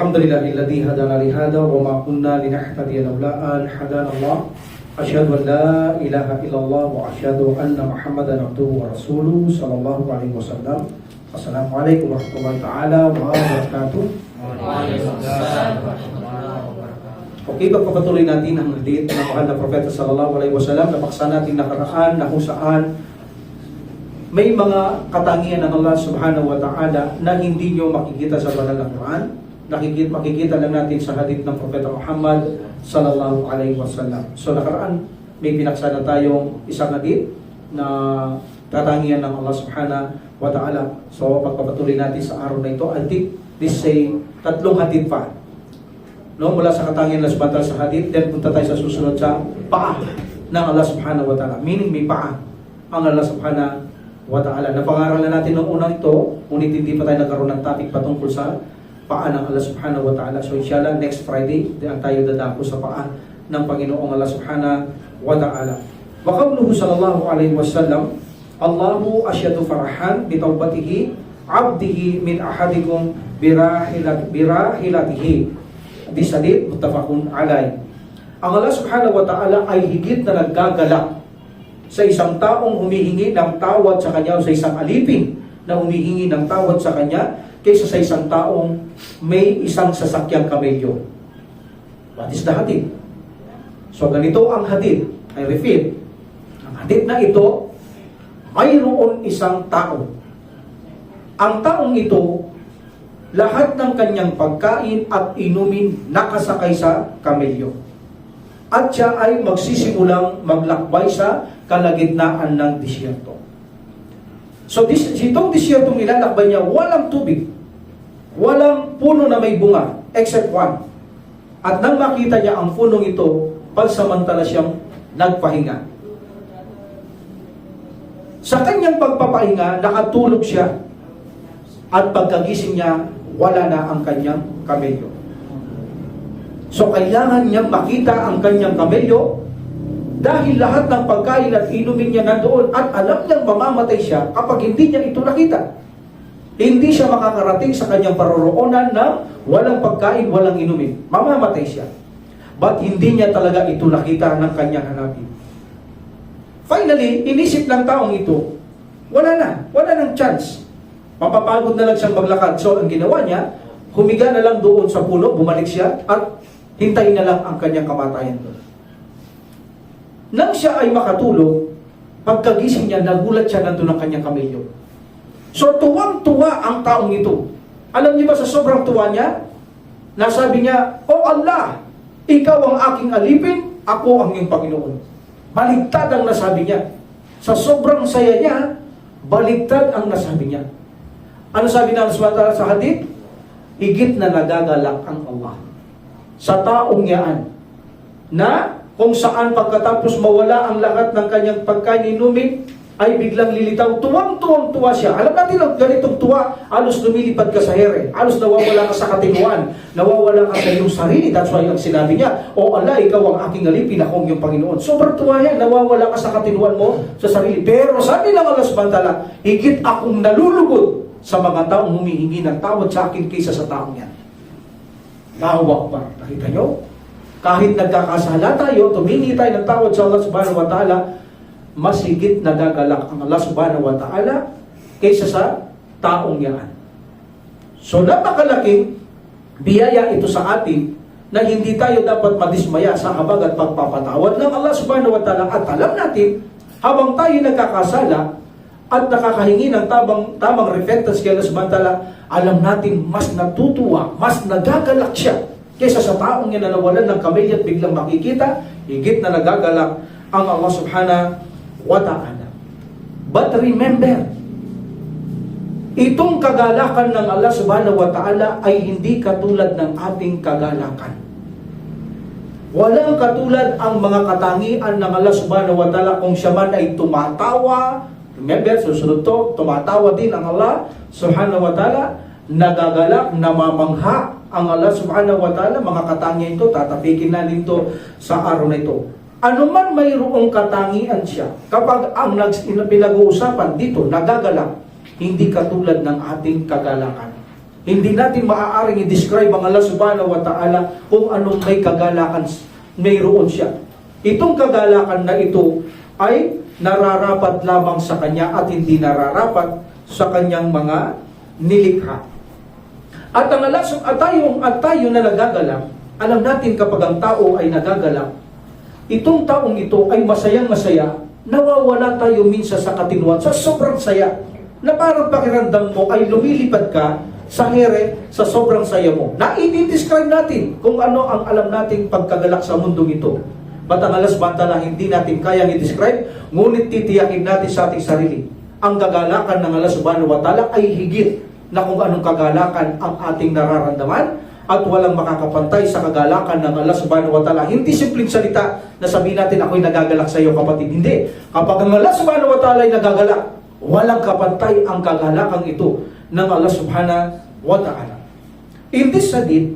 Alhamdulillahilladzi hadana li hada wa ma kunna linahtadiya laula an hadana Allah. Asyhadu an la ilaha illallah wa asyhadu anna Muhammadan abduhu wa rasuluhu sallallahu alaihi wasallam. Assalamualaikum warahmatullahi taala wabarakatuh. Okay, pagpapatuloy natin ang hadith ng mahal na propeta sallallahu alaihi wasallam. Napaksa natin nakaraan na kung saan may mga katangian ng Allah subhanahu wa ta'ala na hindi nyo makikita sa banal na Quran. Makikita lang natin sa hadith ng propeta Muhammad sallallahu alaihi wasallam. So nakaraan may pinaksa na tayong isang hadith na katangian ng Allah subhanahu wa ta'ala. So pagpapatuloy natin sa araw na ito, I think this say tatlong hadith pa. No, mula sa katangian ng Allah sa hadith, then punta tayo sa susunod sa paa ng Allah subhanahu wa ta'ala. Meaning may paa ang Allah subhanahu wa ta'ala. Napangaralan natin noong unang ito, ngunit hindi pa tayo nagkaroon ng topic patungkol sa paa ng Allah subhanahu wa ta'ala. So inshallah, next Friday, diyan tayo dadako sa paa ng Panginoong Allah subhanahu wa ta'ala. Wa qawluhu sallallahu alaihi wasallam, Allahu asyadu farahan bitawbatihi abdihi min ahadikum birahilatihi. This hadith, muttafaqun alayh. Ang Allah subhanahu wa ta'ala ay higit na naggagalak sa isang taong humihingi ng tawad sa kanya o sa isang alipin na humihingi ng tawad sa kanya kaysa sa isang taong may isang sasakyang kamelyo. What is the hadith? So ganito ang hadith. I repeat. Ang hadith na ito, mayroon isang tao. Ang taong ito, lahat ng kanyang pagkain at inumin nakasakay sa kamelyo. At siya ay magsisimulang maglakbay sa kalagitnaan ng disyerto. So itong disyertong nilalakbay niya, walang tubig. Walang puno na may bunga, except one. At nang makita niya ang punong ito, pansamantala siyang nagpahinga. Sa kanyang pagpapahinga, nakatulog siya. At pagkagising niya, wala na ang kanyang kamelyo. So kailangan niyang makita ang kanyang kamelyo dahil lahat ng pagkain at inumin niya nandoon at alam niyang mamamatay siya kapag hindi niya ito nakita. Hindi siya makakarating sa kanyang paroroonan na walang pagkain, walang inumin. Mamamatay siya. But hindi niya talaga ito nakita ng kanyang hanapin. Finally, inisip ng taong ito, wala nang chance. Mapapagod na lang siyang maglakad. So, ang ginawa niya, humiga na lang doon sa puno, bumalik siya, at hintayin na lang ang kanyang kamatayan doon. Nang siya ay makatulog, pagkagising niya, nagulat siya nandun ang kanyang kamelyo. So, tuwang-tuwa ang taong ito. Alam niyo ba sa sobrang tuwa niya, nasabi niya, "O Allah, ikaw ang aking alipin, ako ang iyong Panginoon." Baligtad ang nasabi niya. Sa sobrang saya niya, baligtad ang nasabi niya. Ano sabi ng Allah sa hadith? Higit na nagagalak ang Allah sa taong yaan na kung saan pagkatapos mawala ang lahat ng kanyang pagkain inumin ay biglang lilitaw. Tuwang-tuwa siya. Alam natin ang ganitong tuwa, alos lumilipad ka sa here, alos nawawala ka sa katinuan, nawawala ka sa iyong sarili. That's why ang sinabi niya, "O Allah, ikaw ang aking alipin, ako ang iyong Panginoon." Sobrang tuwa yan, nawawala ka sa katinuan mo sa sarili. Pero sabi ng Allah subhanahu wa ta'ala, higit akong nalulugod sa mga taong humihingi ng tawad sa akin kaysa sa taong yan. Allahu Akbar. Nakita nyo? Kahit nagkakasala tayo, tumingi tayo ng tawad sa Allah subhanahu wa ta'ala, mas higit nagagalak ang Allah subhanahu wa ta'ala kaysa sa taong yan. So napakalaking biyaya ito sa atin na hindi tayo dapat madismaya sa habag at pagpapatawad ng Allah subhanahu wa ta'ala. At alam natin, habang tayo nagkakasala, at nakakahingi ng tamang repentance kay Allah subhanahu wa ta'ala, alam natin mas natutuwa, mas nagagalak siya kaysa sa taong yan na nawalan ng kamelyo at biglang makikita, higit na nagagalak ang Allah subhanahu wa ta'ala. But remember, itong kagalakan ng Allah subhanahu wa ta'ala ay hindi katulad ng ating kagalakan. Walang katulad ang mga katangian ng Allah subhanahu wa ta'ala kung siya man ay tumatawa. Remember, susunod to, tumatawa din ang Allah subhanahu wa ta'ala, nagagalak, namamangha ang Allah subhanahu wa ta'ala. Mga katangian ito, tatapikin natin ito sa araw na ito. Ano man mayroong katangian siya, kapag ang pinag-uusapan dito, nagagalak, hindi katulad ng ating kagalakan. Hindi natin maaaring i-describe ang Allah subhanahu wa ta'ala kung anong may kagalakan mayroon siya. Itong kagalakan na ito ay nararapat lamang sa Kanya at hindi nararapat sa Kanyang mga nilikha. At tayo na nagagalak, alam natin kapag ang tao ay nagagalak, itong taong ito ay masayang-masaya, nawawala tayo minsan sa katinuan, sa sobrang saya, na parang pakiramdam mo ay lumilipad ka sa here, sa sobrang saya mo. Na-i-describe natin kung ano ang alam nating pagkagalak sa mundong ito. Batangalas bantala, hindi natin kayang i-describe, ngunit titiyakin natin sa ating sarili. Ang kagalakan ng Allah subhanahu wa ta'ala ay higit na kung anong kagalakan ang ating nararamdaman at walang makakapantay sa kagalakan ng Allah subhanahu wa ta'ala. Hindi simpleng salita na sabihin natin ako'y nagagalak sa iyo kapatid. Hindi. Kapag ang Allah subhanahu wa ta'ala ay nagagalak, walang kapantay ang kagalakang ito ng Allah subhanahu wa ta'ala. In this hadith,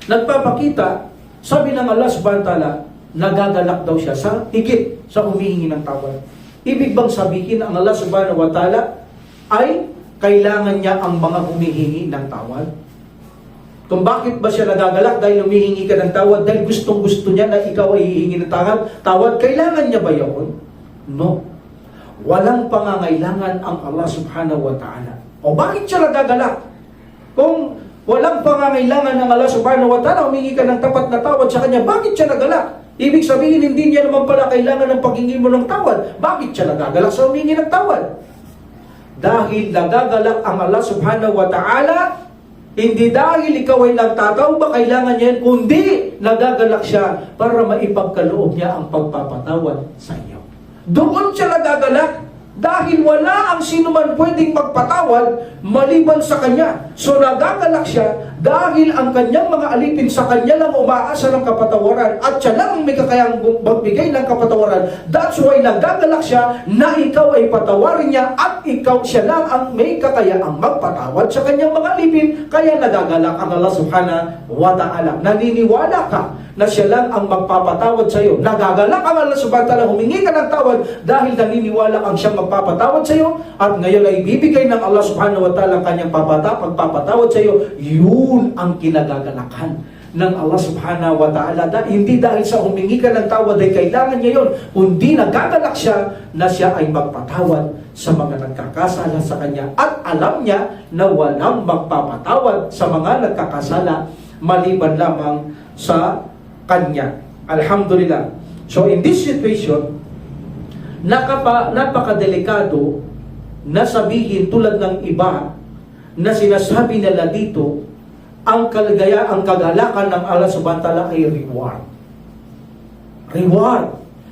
nagpapakita, sabi ng Allah subhanahu wa ta'ala, nagagalak daw siya sa higit sa humihingi ng tawad. Ibig bang sabihin ang Allah subhanahu wa ta'ala ay kailangan niya ang mga humihingi ng tawad? Kung bakit ba siya nagagalak dahil humihingi ka ng tawad, dahil gustong-gusto niya na ikaw ay hihingi ng tawad, kailangan niya ba yun? No. Walang pangangailangan ang Allah subhanahu wa ta'ala. O bakit siya nagagalak? Kung walang pangangailangan ng Allah subhanahu wa ta'ala, humingi ka ng tapat na tawad sa Kanya, bakit siya nagalak? Ibig sabihin, hindi niya naman pala kailangan ng paghingi mo ng tawad. Bakit siya nagagalak sa humingi ng tawad? Dahil nagagalak ang Allah subhanahu wa ta'ala, hindi dahil ikaw ay nagtataw ba kailangan niya yan, kundi nagagalak siya para maipagkaloob niya ang pagpapatawad sa iyo. Doon siya nagagalak dahil wala ang sino man pwedeng magpatawad maliban sa Kanya. So nagagalak siya dahil ang kanyang mga alipin sa Kanya lang umaasa ng kapatawaran at siya lang ang may kakayang magbigay ng kapatawaran. That's why nagagalak siya na ikaw ay patawarin niya at siya lang ang may kakayaang magpatawad sa kanyang mga alipin. Kaya nagagalak ang Allah subhanahu wa ta'ala. Naniniwala ka na siya lang ang magpapatawad sa iyo. Nagagalak ang Allah subhanahu wa ta'ala, humingi ka ng tawad dahil naniniwala ang siyang magpapatawad sa iyo at ngayon ay bibigay ng Allah subhanahu wa ta'ala ang kanyang pagpapatawad sa iyo. Yun ang kinagagalakan ng Allah subhanahu wa ta'ala. Hindi dahil sa humingi ka ng tawad ay kailangan niya yun, kundi nagagalak siya na siya ay magpatawad sa mga nagkakasala sa Kanya at alam niya na walang magpapatawad sa mga nagkakasala maliban lamang sa Kanya. Alhamdulillah. So in this situation, napakadelikado na sabihin tulad ng iba na sinasabi nila dito, ang kagalakan ng Allah subhanahu wa ta'ala ay reward. Reward.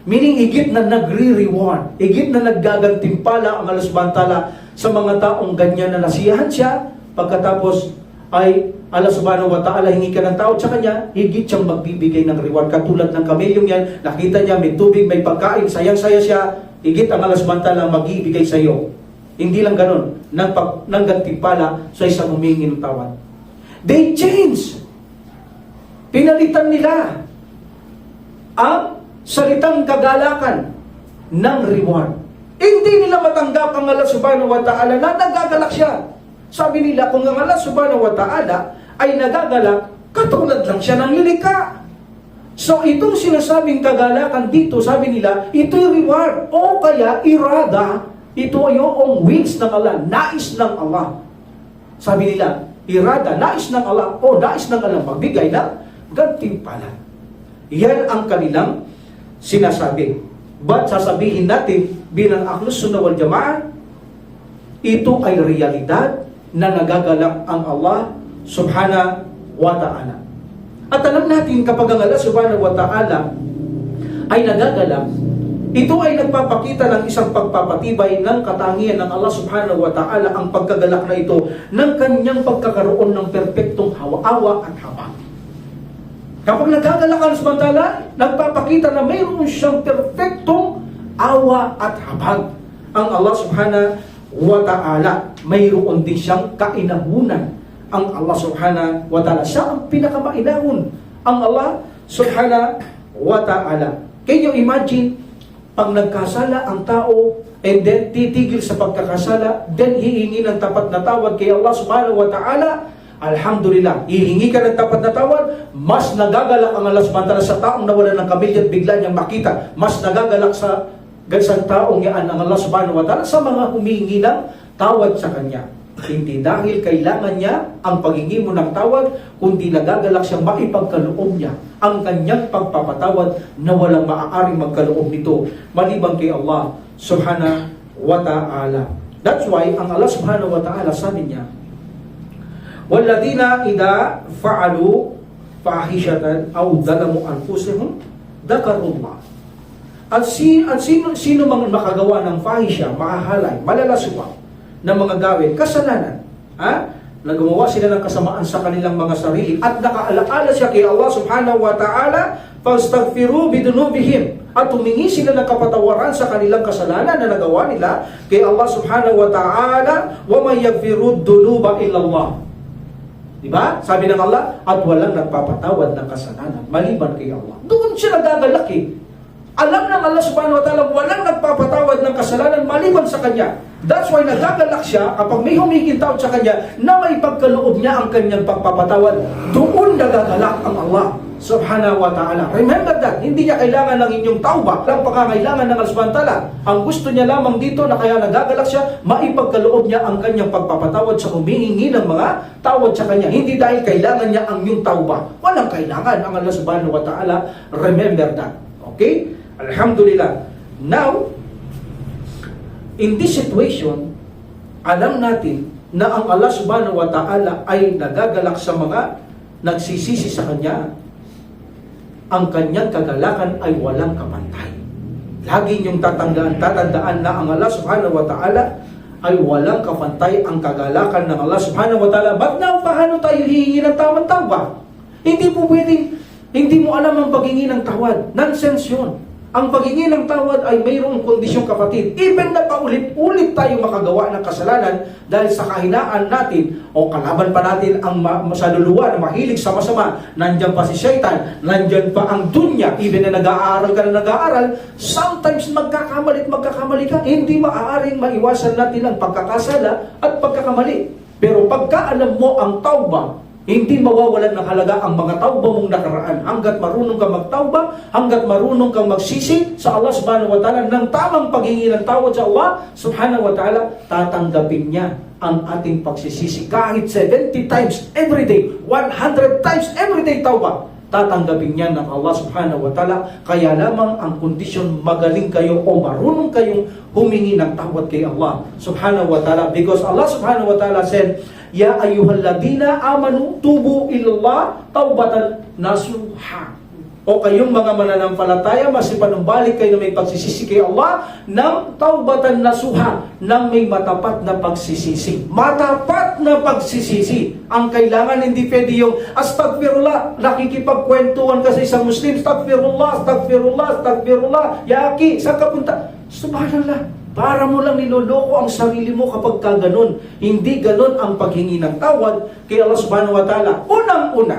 Meaning, higit na nagre-reward. Higit na naggagantimpala ang Allah subhanahu wa ta'ala sa mga taong ganyan na nasiyahan siya, pagkatapos ay Allah subhanahu wa ta'ala hingi ka ng tawad sa Kanya, higit siyang magbibigay ng reward. Katulad ng kamelyong yan, nakita niya may tubig, may pagkain, sayang-saya siya, higit ang Allah subhanahu wa ta'ala magbibigay sa iyo. Hindi lang ganun, nang gantimpala sa isang humingi ng tawad. They change. Pinalitan nila ang salitang kagalakan ng reward. Hindi nila matanggap ang Allah subhanahu wa ta'ala na nagagalak siya. Sabi nila, kung ang Allah subhanahu wa ta'ala ay nagagalak, katulad lang siya ng lilikha. So itong sinasabing kagalakan dito, sabi nila, ito'y reward o kaya irada. Ito ay yung wings ng Allah, nais ng Allah. Sabi nila, irada, nais ng Allah, o nais ng Allah magbigay ng gantimpala. Yan ang kanilang sinasabi. But sasabihin natin, bilang Ahlus Sunnah wal Jama'ah, ito ay realidad na nagagalak ang Allah subhanahu wa ta'ala. At alam natin, kapag ang Allah subhanahu wa ta'ala ay nagagalak, ito ay nagpapakita ng isang pagpapatibay ng katangian ng Allah subhanahu wa ta'ala, ang pagkagalak na ito ng kanyang pagkakaroon ng perpektong awa at habag. Kapag nagagalak ang subhanahu wa ta'ala, nagpapakita na mayroon siyang perpektong awa at habag. Ang Allah subhanahu wa ta'ala, mayroon din siyang kainahunan. Ang Allah subhanahu wa ta'ala, siya ang pinakamainahon. Ang Allah subhanahu wa ta'ala. Can you imagine, pag nagkasala ang tao, and then titigil sa pagkakasala, then hihingi ng tapat na tawad kay Allah subhanahu wa ta'ala, alhamdulillah, hihingi ka ng tapat na tawad, mas nagagalak ang Allah subhanahu wa ta'ala sa taong nawala ng kamilya at bigla niyang makita, mas nagagalak sa taong yan ang Allah subhanahu wa ta'ala sa mga humingi ng tawad sa kanya. Hindi dahil kailangan niya ang paghingi mo ng tawad, kundi nagagalak siyang maipagkaloob niya ang kanyang pagpapatawad na walang maaaring magkaloob nito maliban kay Allah subhanahu wa ta'ala. That's why ang Allah subhanahu wa ta'ala sabi niya, "Walladina idha fa'alu fahishatan aw dhalamu anfusahum dhakarullah." At sino mang makagawa ng fahisha, mahahalay, malalaswa ng mga gawin, kasalanan, nagawa sila ng kasamaan sa kanilang mga sarili at nakaalaala siya kay Allah subhanahu wa ta'ala, fastaghfiru bidunubihim, at humingi sila ng kapatawaran sa kanilang kasalanan na nagawa nila kay Allah subhanahu wa ta'ala, wa may yaghfiru dunuba illallah. Diba? Sabi ng Allah, at walang nagpapatawad ng kasalanan maliban kay Allah. Doon siya nagagalak eh. Alam ng Allah subhanahu wa ta'ala, walang nagpapatawad ng kasalanan maliban sa Kanya. That's why nagagalak siya kapag may humingin tawad sa Kanya na may pagkaloob niya ang Kanyang pagpapatawad. Doon nagagalak ang Allah subhanahu wa ta'ala. Remember that, hindi niya kailangan ng inyong tauba, lang pagkakailangan ng Allah subhanahu wa ta'ala. Ang gusto niya lamang dito na kaya nagagalak siya, maipagkaloob niya ang Kanyang pagpapatawad sa humihingi ng mga tawad sa Kanya. Hindi dahil kailangan niya ang inyong tauba. Walang kailangan ang Allah subhanahu wa ta'ala. Remember that. Okay? Alhamdulillah. Now, in this situation, alam natin na ang Allah subhanahu wa ta'ala ay nagagalak sa mga nagsisisi sa Kanya. Ang Kanyang kagalakan ay walang kapantay. Lagi niyong tatandaan na ang Allah subhanahu wa ta'ala ay walang kapantay ang kagalakan ng Allah subhanahu wa ta'ala. But now, paano tayo hihingi ng tamang tawad? Hindi po pwedeng, hindi mo alam ang paghingi ng tawad. Nonsense yun. Ang paghingi ng tawad ay mayroong kondisyong, kapatid. Even na paulit-ulit tayo makagawa ng kasalanan dahil sa kahinaan natin o kalaban pa natin ang masaluluwa na mahilig sa masama, nandyan pa si Shaitan, nandyan pa ang dunya, even na nag-aaral ka na nag-aaral, sometimes magkakamali ka. Hindi maaaring maiwasan natin ang pagkakasala at pagkakamali. Pero pagka alam mo ang tawba, hindi mawawalan ng halaga ang mga tawba mong nakaraan. Hanggat marunong kang magtawba, hanggat marunong kang magsisi sa Allah subhanahu wa ta'ala ng tamang paghingi ng tawad sa Allah subhanahu wa ta'ala, tatanggapin niya ang ating pagsisisi. Kahit 70 times every day, 100 times every day tawba, tatanggapin niya ng Allah subhanahu wa ta'ala. Kaya lamang ang kondisyon, magaling kayo o marunong kayong humingi ng tawad kay Allah subhanahu wa ta'ala. Because Allah subhanahu wa ta'ala said, "Ya ayyuhalladina amanu tubu ilallah taubatan nasuha." O kayong mga mananampalataya, masipanumbalik kayo na may pagsisisi kay Allah ng taubatan nasuha, ng may matapat na pagsisisi. Matapat na pagsisisi. Ang kailangan, hindi pwede yung astagfirullah, nakikipagkwentuhan ka sa isang Muslim, astagfirullah, astagfirullah, astagfirullah, yaki, saan ka punta? Subhanallah. Para mo lang niloloko ang sarili mo kapag ka ganun. Hindi ganun ang paghingi ng tawad kay Allah subhanahu wa ta'ala. Unang-una,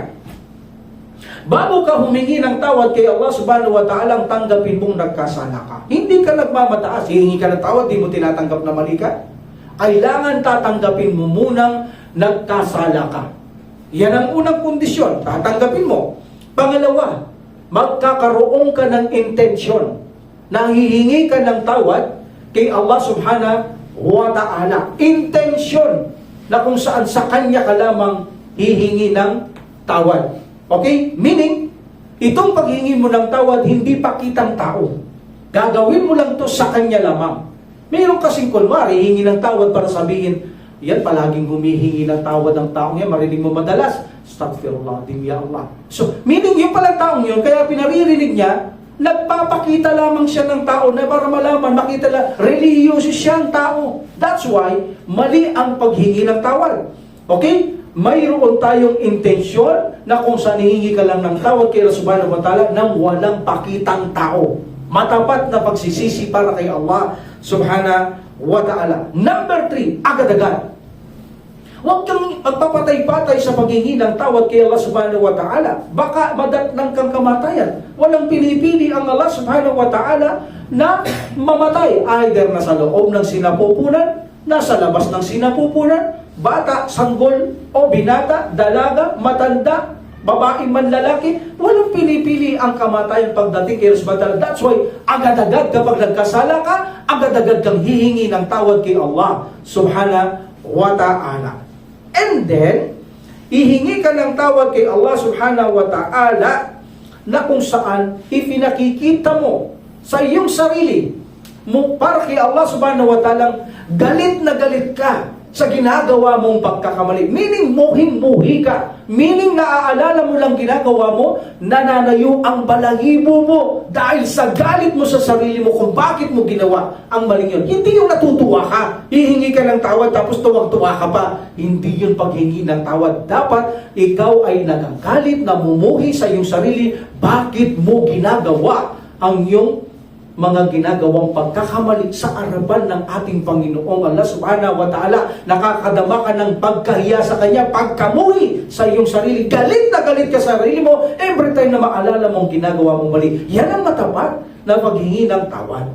bago ka humingi ng tawad kay Allah subhanahu wa ta'ala, tanggapin mong nagkasala ka. Hindi ka nagmamataas, hihingi ka ng tawad, di mo tinatanggap na mali ka. Kailangan tatanggapin mo munang nagkasala ka. Yan ang unang kondisyon, tatanggapin mo. Pangalawa, magkakaroon ka ng intensyon na hihingi ka ng tawad kay Allah subhanahu wa ta'ala. Intensyon na kung saan sa Kanya ka lamang hihingi ng tawad. Okay? Meaning, itong paghingi mo ng tawad, hindi pa kitang tao. Gagawin mo lang to sa Kanya lamang. Mayroon kasing kunwari, hihingi ng tawad para sabihin, yan, palaging humihingi ng tawad ng taong yan, marinig mo madalas, astaghfirullah din ya Allah. So, meaning yung palang taong yun, kaya pinaririnig niya, nagpapakita lamang siya ng tao na para malaman, makita lang, religiyoso siyang tao. That's why, mali ang paghingi ng tawad. Okay? Mayroon tayong intensyon na kung saan hihingi ka lang ng tawad kay Allah subhanahu wa ta'ala nang walang pakitang tao. Matapat na pagsisisi para kay Allah subhanahu wa ta'ala. Number 3, agad-agad. Huwag kang magpapatay-patay sa paghingi ng tawad kay Allah subhanahu wa ta'ala. Baka madatnang kang kamatayan. Walang pinipili ang Allah subhanahu wa ta'ala na mamatay. Either nasa loob ng sinapupunan, nasa labas ng sinapupunan, bata, sanggol, o binata, dalaga, matanda, babae man lalaki, walang pinipili ang kamatayan pagdating kay Allah subhanahu wa ta'ala. That's why, agad-agad kapag nagkasala ka, agad-agad kang hihingi ng tawad kay Allah subhanahu wa ta'ala. And then, ihingi ka ng tawad kay Allah subhanahu wa ta'ala na kung saan ipinakikita mo sa iyong sarili mo para kay Allah subhanahu wa ta'ala galit na galit ka sa ginagawa mong pagkakamali. Meaning, muhing-muhi ka. Meaning, naaalala mo lang ginagawa mo, nananayo ang balahibo mo dahil sa galit mo sa sarili mo kung bakit mo ginawa ang maling yun. Hindi yung natutuwa ka. Hihingi ka ng tawad tapos tuwang-tuwa ka pa. Hindi yun paghingi ng tawad. Dapat, ikaw ay nagagalit, namumuhi sa iyong sarili, bakit mo ginagawa ang iyong mga ginagawang pagkakamali sa harapan ng ating Panginoong Allah subhanahu wa ta'ala. Nakakadama ka ng pagkahiya sa Kanya, pagkamuhi sa iyong sarili. Galit na galit ka sa sarili mo every time na maalala mong ginagawa mong mali. Yan ang matapat na paghingi ng tawad.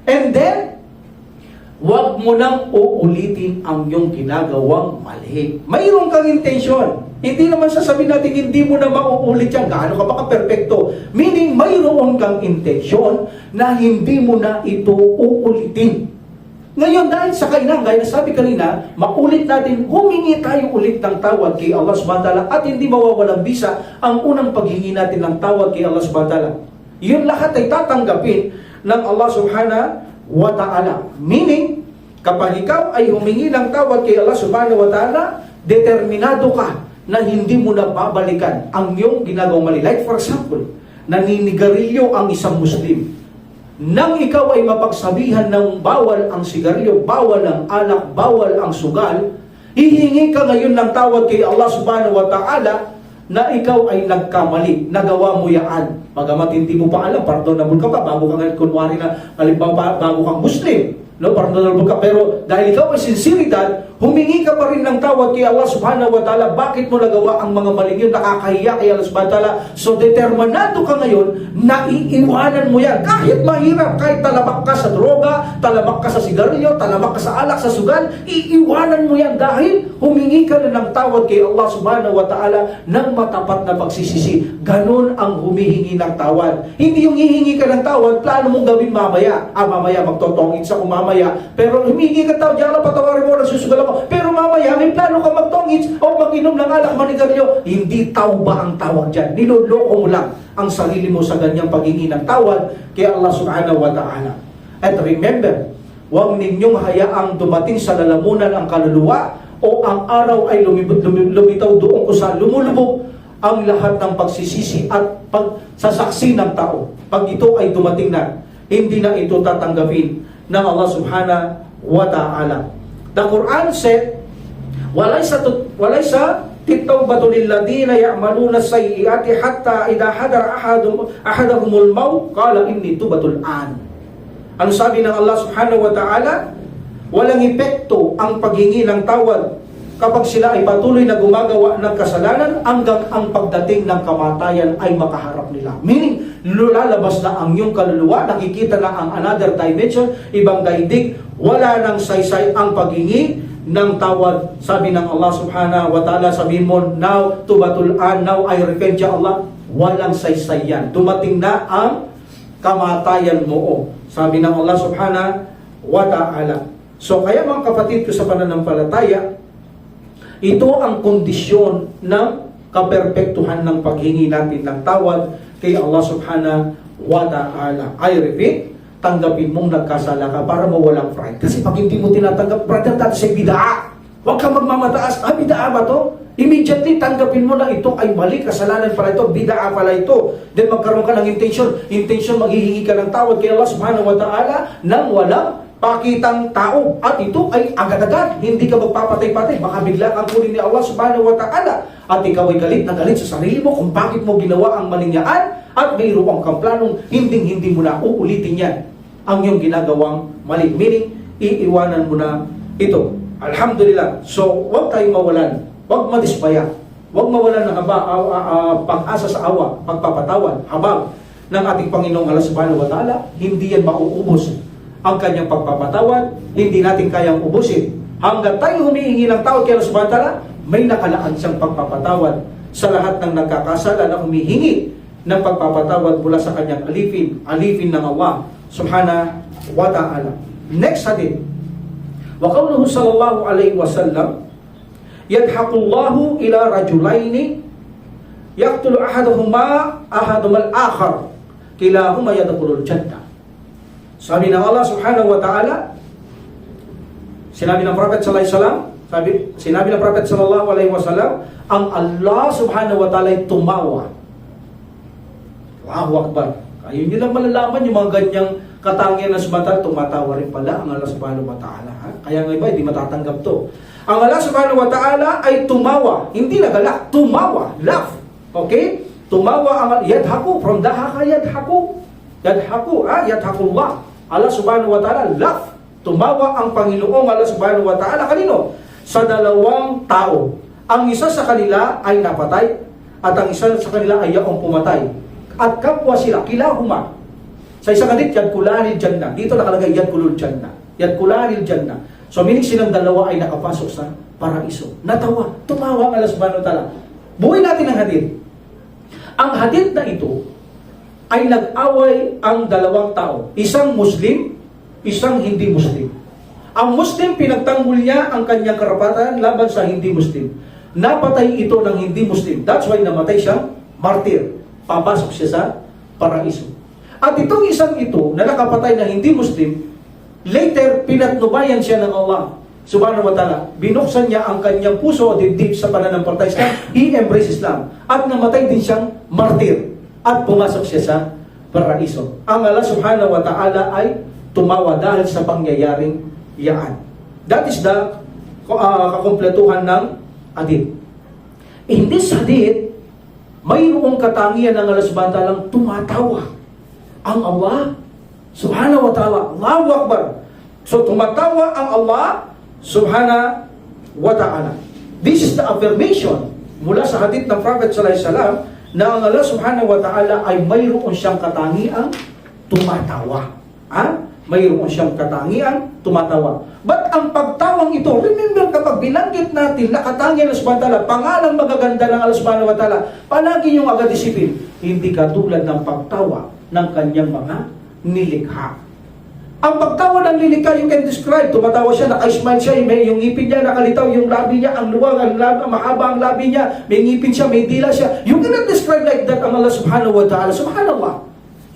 And then, huwag mo nang uulitin ang iyong ginagawang mali. Mayroon kang intensyon. Hindi naman sasabihin natin hindi mo na mauulit yan. Gaano ka ba ka-perfecto? Meaning, mayroon kang intensyon na hindi mo na ito uulitin. Ngayon, dahil sa kailangan, gaya na sabi kanina, maulit natin, humingi tayo ulit ng tawad kay Allah subhanahu wa ta'ala at hindi mawawalang bisa ang unang paghingi natin ng tawad kay Allah subhanahu wa ta'ala. Yun lahat ay tatanggapin ng Allah subhanahu wa ta'ala. Meaning, kapag ikaw ay humingi ng tawad kay Allah subhanahu wa ta'ala, determinado ka na hindi mo na babalikan ang iyong ginagawang mali. Like for example, naninigarilyo ang isang Muslim. Nang ikaw ay mapagsabihan ng bawal ang sigarilyo, bawal ang alak, bawal ang sugal, hihingi ka ngayon ng tawad kay Allah subhanahu wa ta'ala na ikaw ay nagkamali, nagawa mo yan. Bagamat hindi mo pa alam, pardonable ka pa, bago ka ngayon, kunwari na, halimbawa, bago kang Muslim, no, pardonable ka, pero dahil ikaw ay sinseridad, humingi ka pa rin ng tawad kay Allah subhanahu wa ta'ala. Bakit mo nagawa ang mga maling yun? Nakakahiya kay Allah subhanahu wa ta'ala. So determinado ka ngayon na iiwanan mo yan. Kahit mahirap, kahit talamak ka sa droga, talamak ka sa sigarilyo, talamak ka sa alak, sa sugal, iiwanan mo yan dahil humingi ka na ng tawad kay Allah subhanahu wa ta'ala ng matapat na pagsisisi. Ganon ang humihingi ng tawad. Hindi yung hihingi ka ng tawad, plano mong gawin mamaya. Mamaya magtotongit sa mamaya. Pero humingi ka tawad, diyan na patawarin mo, nagsusugal ako. Pero mamaya, may plano ka magtongits o mag-inom ng alak, manigarilyo. Hindi tawba ang tawag dyan. Niloloko mo lang ang sarili mo sa ganyang paghingi ng tawad kay Allah subhanahu wa ta'ala. At remember, huwag ninyong hayaang dumating sa lalamunan ang kaluluwa o ang araw ay lumitaw doon kung saan lumulubog ang lahat ng pagsisisi at pagsasaksi ng tao. Pag ito ay dumating na, hindi na ito tatanggapin ng Allah subhanahu wa ta'ala. The Quran said, walaysa titawbatu lilladina ya'maluna sayyiati hatta idha hadara ahadahumul maut qala inni tubatul an. Ano sabi ng Allah subhanahu wa ta'ala? Walang epekto ang paghingi ng tawad kapag sila ay patuloy na gumagawa ng kasalanan hanggang ang pagdating ng kamatayan ay makaharap nila. Meaning, lulalabas na ang iyong kaluluwa, nakikita na ang another dimension, ibang daigdig, wala nang saysay ang paghingi ng tawad. Sabi ng Allah subhanahu wa ta'ala, sabihin mo, now tubatul an, now I repent ya Allah. Walang saysay yan. Dumating na ang kamatayan mo. Sabi ng Allah subhanahu wa ta'ala. So kaya mga kapatid ko sa pananampalataya, ito ang kondisyon ng kaperpektuhan ng paghingi natin ng tawad kay Allah subhanahu wa ta'ala. I repeat, tanggapin mong nagkasala ka para mawalang pride. Kasi pag hindi mo tinatanggap, brother, that's a bid'a. Huwag kang magmamataas. Bid'a ba to? Immediately, tanggapin mo na ito ay mali, kasalanan pala ito, bid'a pala ito. Then magkaroon ka ng intention, maghihingi ka ng tawad kay Allah subhanahu wa ta'ala nang walang pakitang tao. At ito ay agad-agad, hindi ka magpapatay-patay. Baka bigla kang kunin ni Allah subhanahu wa ta'ala. At ikaw ay galit na galit sa sarili mo kung bakit mo ginawa ang malingyaan at mayroong kang planong hindi mo na uulitin yan ang iyong ginagawang mali. Meaning, iiwanan mo na ito. Alhamdulillah. So, huwag tayong mawalan. Huwag madismaya. Huwag mawalan ng pag-asa sa awa, pagpapatawad, habag ng ating Panginoong Allah Subhanahu wa Ta'ala. Hindi yan mauubos. Ang kanyang pagpapatawad, hindi natin kayang ubusin. Hanggat tayo humihingi ng tawad kay Allah Subhanahu wa Ta'ala, may nakalaan siyang pagpapatawad sa lahat ng nagkakasala na humihingi ng pagpapatawad mula sa kanyang alipin ng Allah Subhanahu wa Ta'ala. Next hadith. Wa qawluhu sallallahu alaihi wasallam, yadhaqullahu ila rajulaini yaqtulu ahaduhuma al-akhar kilahuma yadkhulul jannah. Sabi ng Allah Subhanahu wa Ta'ala, sinabi ng Prophet sallallahu alaihi wasallam, sinabi ng Prophet sallallahu alaihi wasallam, ang Allah Subhanahu wa Ta'ala ay tumawa. Allahu Akbar. Ayun nyo lang malalaman yung mga ganyang katangian na sumatal, tumatawa rin pala ang Allah Subhanahu wa Ta'ala. Kaya nga iba, hindi matatanggap to. Ang Allah Subhanahu wa Ta'ala ay tumawa, hindi nagalak, tumawa, laugh. Okay? Tumawa ang yadhaku, from dahaka yadhaku. Yadhakullah. Allah Subhanahu wa Ta'ala, laugh. Tumawa ang Panginoong Allah Subhanahu wa Ta'ala. Kanino? Sa dalawang tao. Ang isa sa kanila ay napatay, at ang isa sa kanila ay yaong pumatay. At kapwa sila, kilahuma. Sa isang hadith, yadkulanil jannah. Dito nakalagay yadkulul jannah. Yadkulanil jannah. So meaning silang dalawa ay nakapasok sa paraiso. Natawa, tumawa ang Allah Subhanahu wa Ta'ala. Buhay natin ang hadith. Ang hadith na ito ay nag-away ang dalawang tao. Isang Muslim, isang hindi Muslim. Ang Muslim, pinagtanggol niya ang kanyang karapatan laban sa hindi Muslim. Napatay ito ng hindi Muslim. That's why namatay siyang martir. Papasok siya sa paraiso. At itong isang ito na nakapatay na hindi Muslim, later pinatnubayan siya ng Allah Subhanahu wa Ta'ala. Binuksan niya ang kanyang puso o dibdib sa pananampalataya Islam. He embraced Islam. At namatay din siyang martir. At pumasok siya sa paraiso. Ang Allah Subhanahu wa Ta'ala ay tumawa dahil sa pangyayaring yaan. That is the kakumpletuhan ng hadith. In this hadith, mayroong katangian ng Allah Subhanahu wa Ta'ala tumatawa. Ang Allah Subhanahu wa Ta'ala, Allahu Akbar. So tumatawa ang Allah Subhanahu wa Ta'ala. This is the affirmation mula sa hadith ng Prophet sallallahu alaihi wasallam na ang Allah Subhanahu wa Ta'ala ay mayroon siyang katangiang tumatawa. Mayroon siyang katangiang tumatawa. But ang pagtawang ito, remember kapag binanggit natin na katangian ng Allah Subhanahu wa Ta'ala, pangalang magaganda ng Allah Subhanahu wa Ta'ala, palagi niyong agad isipin, hindi katulad ng pagtawa ng kanyang mga nilikha. Ang pagtawa ng nilikha, you can describe, tumatawa siya, naka-smile siya, may yung ngipin niya, nakalitaw yung labi niya, ang luwag, mahaba ang labi niya, may ngipin siya, may dila siya. You cannot describe like that ang Allah Subhanahu wa Ta'ala. Subhanallah.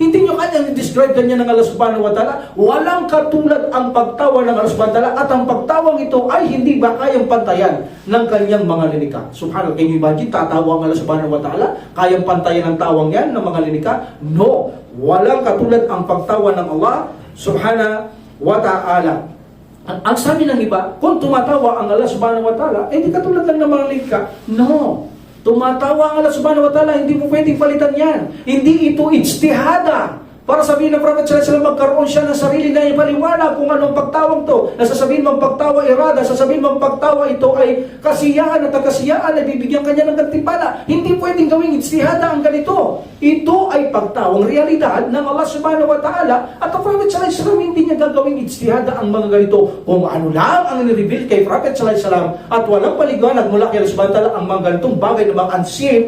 Hindi nyo kanyang describe ganyan ng Allah Subhanahu wa Ta'ala. Walang katulad ang pagtawa ng Allah Subhanahu wa Ta'ala, at ang pagtawang ito ay hindi ba kayang pantayan ng kanyang mga linika. Subhanallah. Can you imagine, tatawa ang Allah Subhanahu wa Ta'ala? Kayang pantayan ang tawang yan ng mga linika? No. Walang katulad ang pagtawa ng Allah Subhanahu wa Ta'ala. Ang sabi ng iba, kung tumatawa ang Allah Subhanahu wa Ta'ala, di katulad lang ng mga linika. No. Tumatawa ang Allah Subhanahu wa Ta'ala, hindi mo pwedeng palitan yan. Hindi ito ijtihada. Para sabihin ng Prophet sallallahu alaihi wasallam, magkaroon siya ng sarili na ipaliwanag kung anong pagtawang to. Nasasabihin mong pagtawa irada, sasabihin mong pagtawa ito ay kasiyahan at kasiyaan ay bibigyan kanya ng gantimpala. Hindi pwedeng gawing ijtihada ang ganito. Ito ay pagtawang realidad ng Allah Subhanahu wa Ta'ala, at ang Prophet sallallahu alaihi wasallam hindi niya gagawing ijtihada ang mga ganito. Kung ano lang ang ni-reveal kay Prophet sallallahu alaihi wasallam at walang paliwanag mula kay Allah Subhanahu wa Ta'ala ang mga ganitong bagay na mga unseen,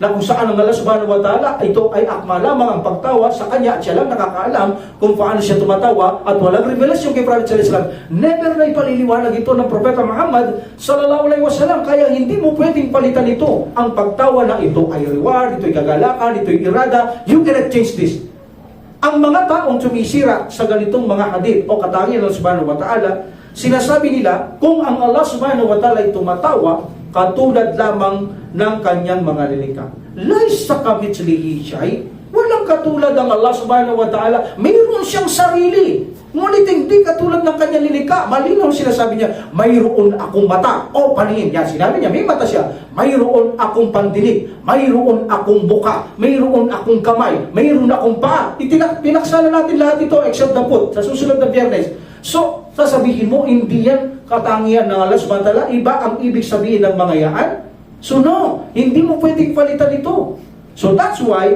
na kung saan ang Allah Subhanahu wa Ta'ala, ito ay akma lamang ang pagtawa sa kanya at siya lang nakakaalam kung paano siya tumatawa, at walang revelasyon kay Prophet sallallahu alaihi wasallam. Never na ipaliliwanag ito ng Propeta Muhammad sallallahu alaihi wasallam, kaya hindi mo pwedeng palitan ito. Ang pagtawa na ito ay reward, ito ay kagalakan, ito ay irada. You cannot change this. Ang mga taong sumisira sa ganitong mga hadith o katangian ng Subhanahu wa Ta'ala, sinasabi nila kung ang Allah Subhanahu wa Ta'ala ay tumatawa, katulad lamang ng kanyang mga lilikha. Laysa kamitslihi shay. Walang katulad ang Allah Subhanahu wa Ta'ala. Mayroon siyang sarili. Ngunit hindi katulad ng kanyang lilikha. Malinaw sinasabi niya, mayroon akong mata o paningin. Yan, sinabi niya, may mata siya. Mayroon akong pandinig. Mayroon akong buka. Mayroon akong kamay. Mayroon akong paa. Pinaksala natin lahat ito except the foot. Sa susunod na Biyernes, So, sasabihin mo, hindi yan katangian ng Allah subhanahu wa ta'ala, iba ang ibig sabihin ng mga yaan. So no, hindi mo pwedeng palitan ito. So that's why,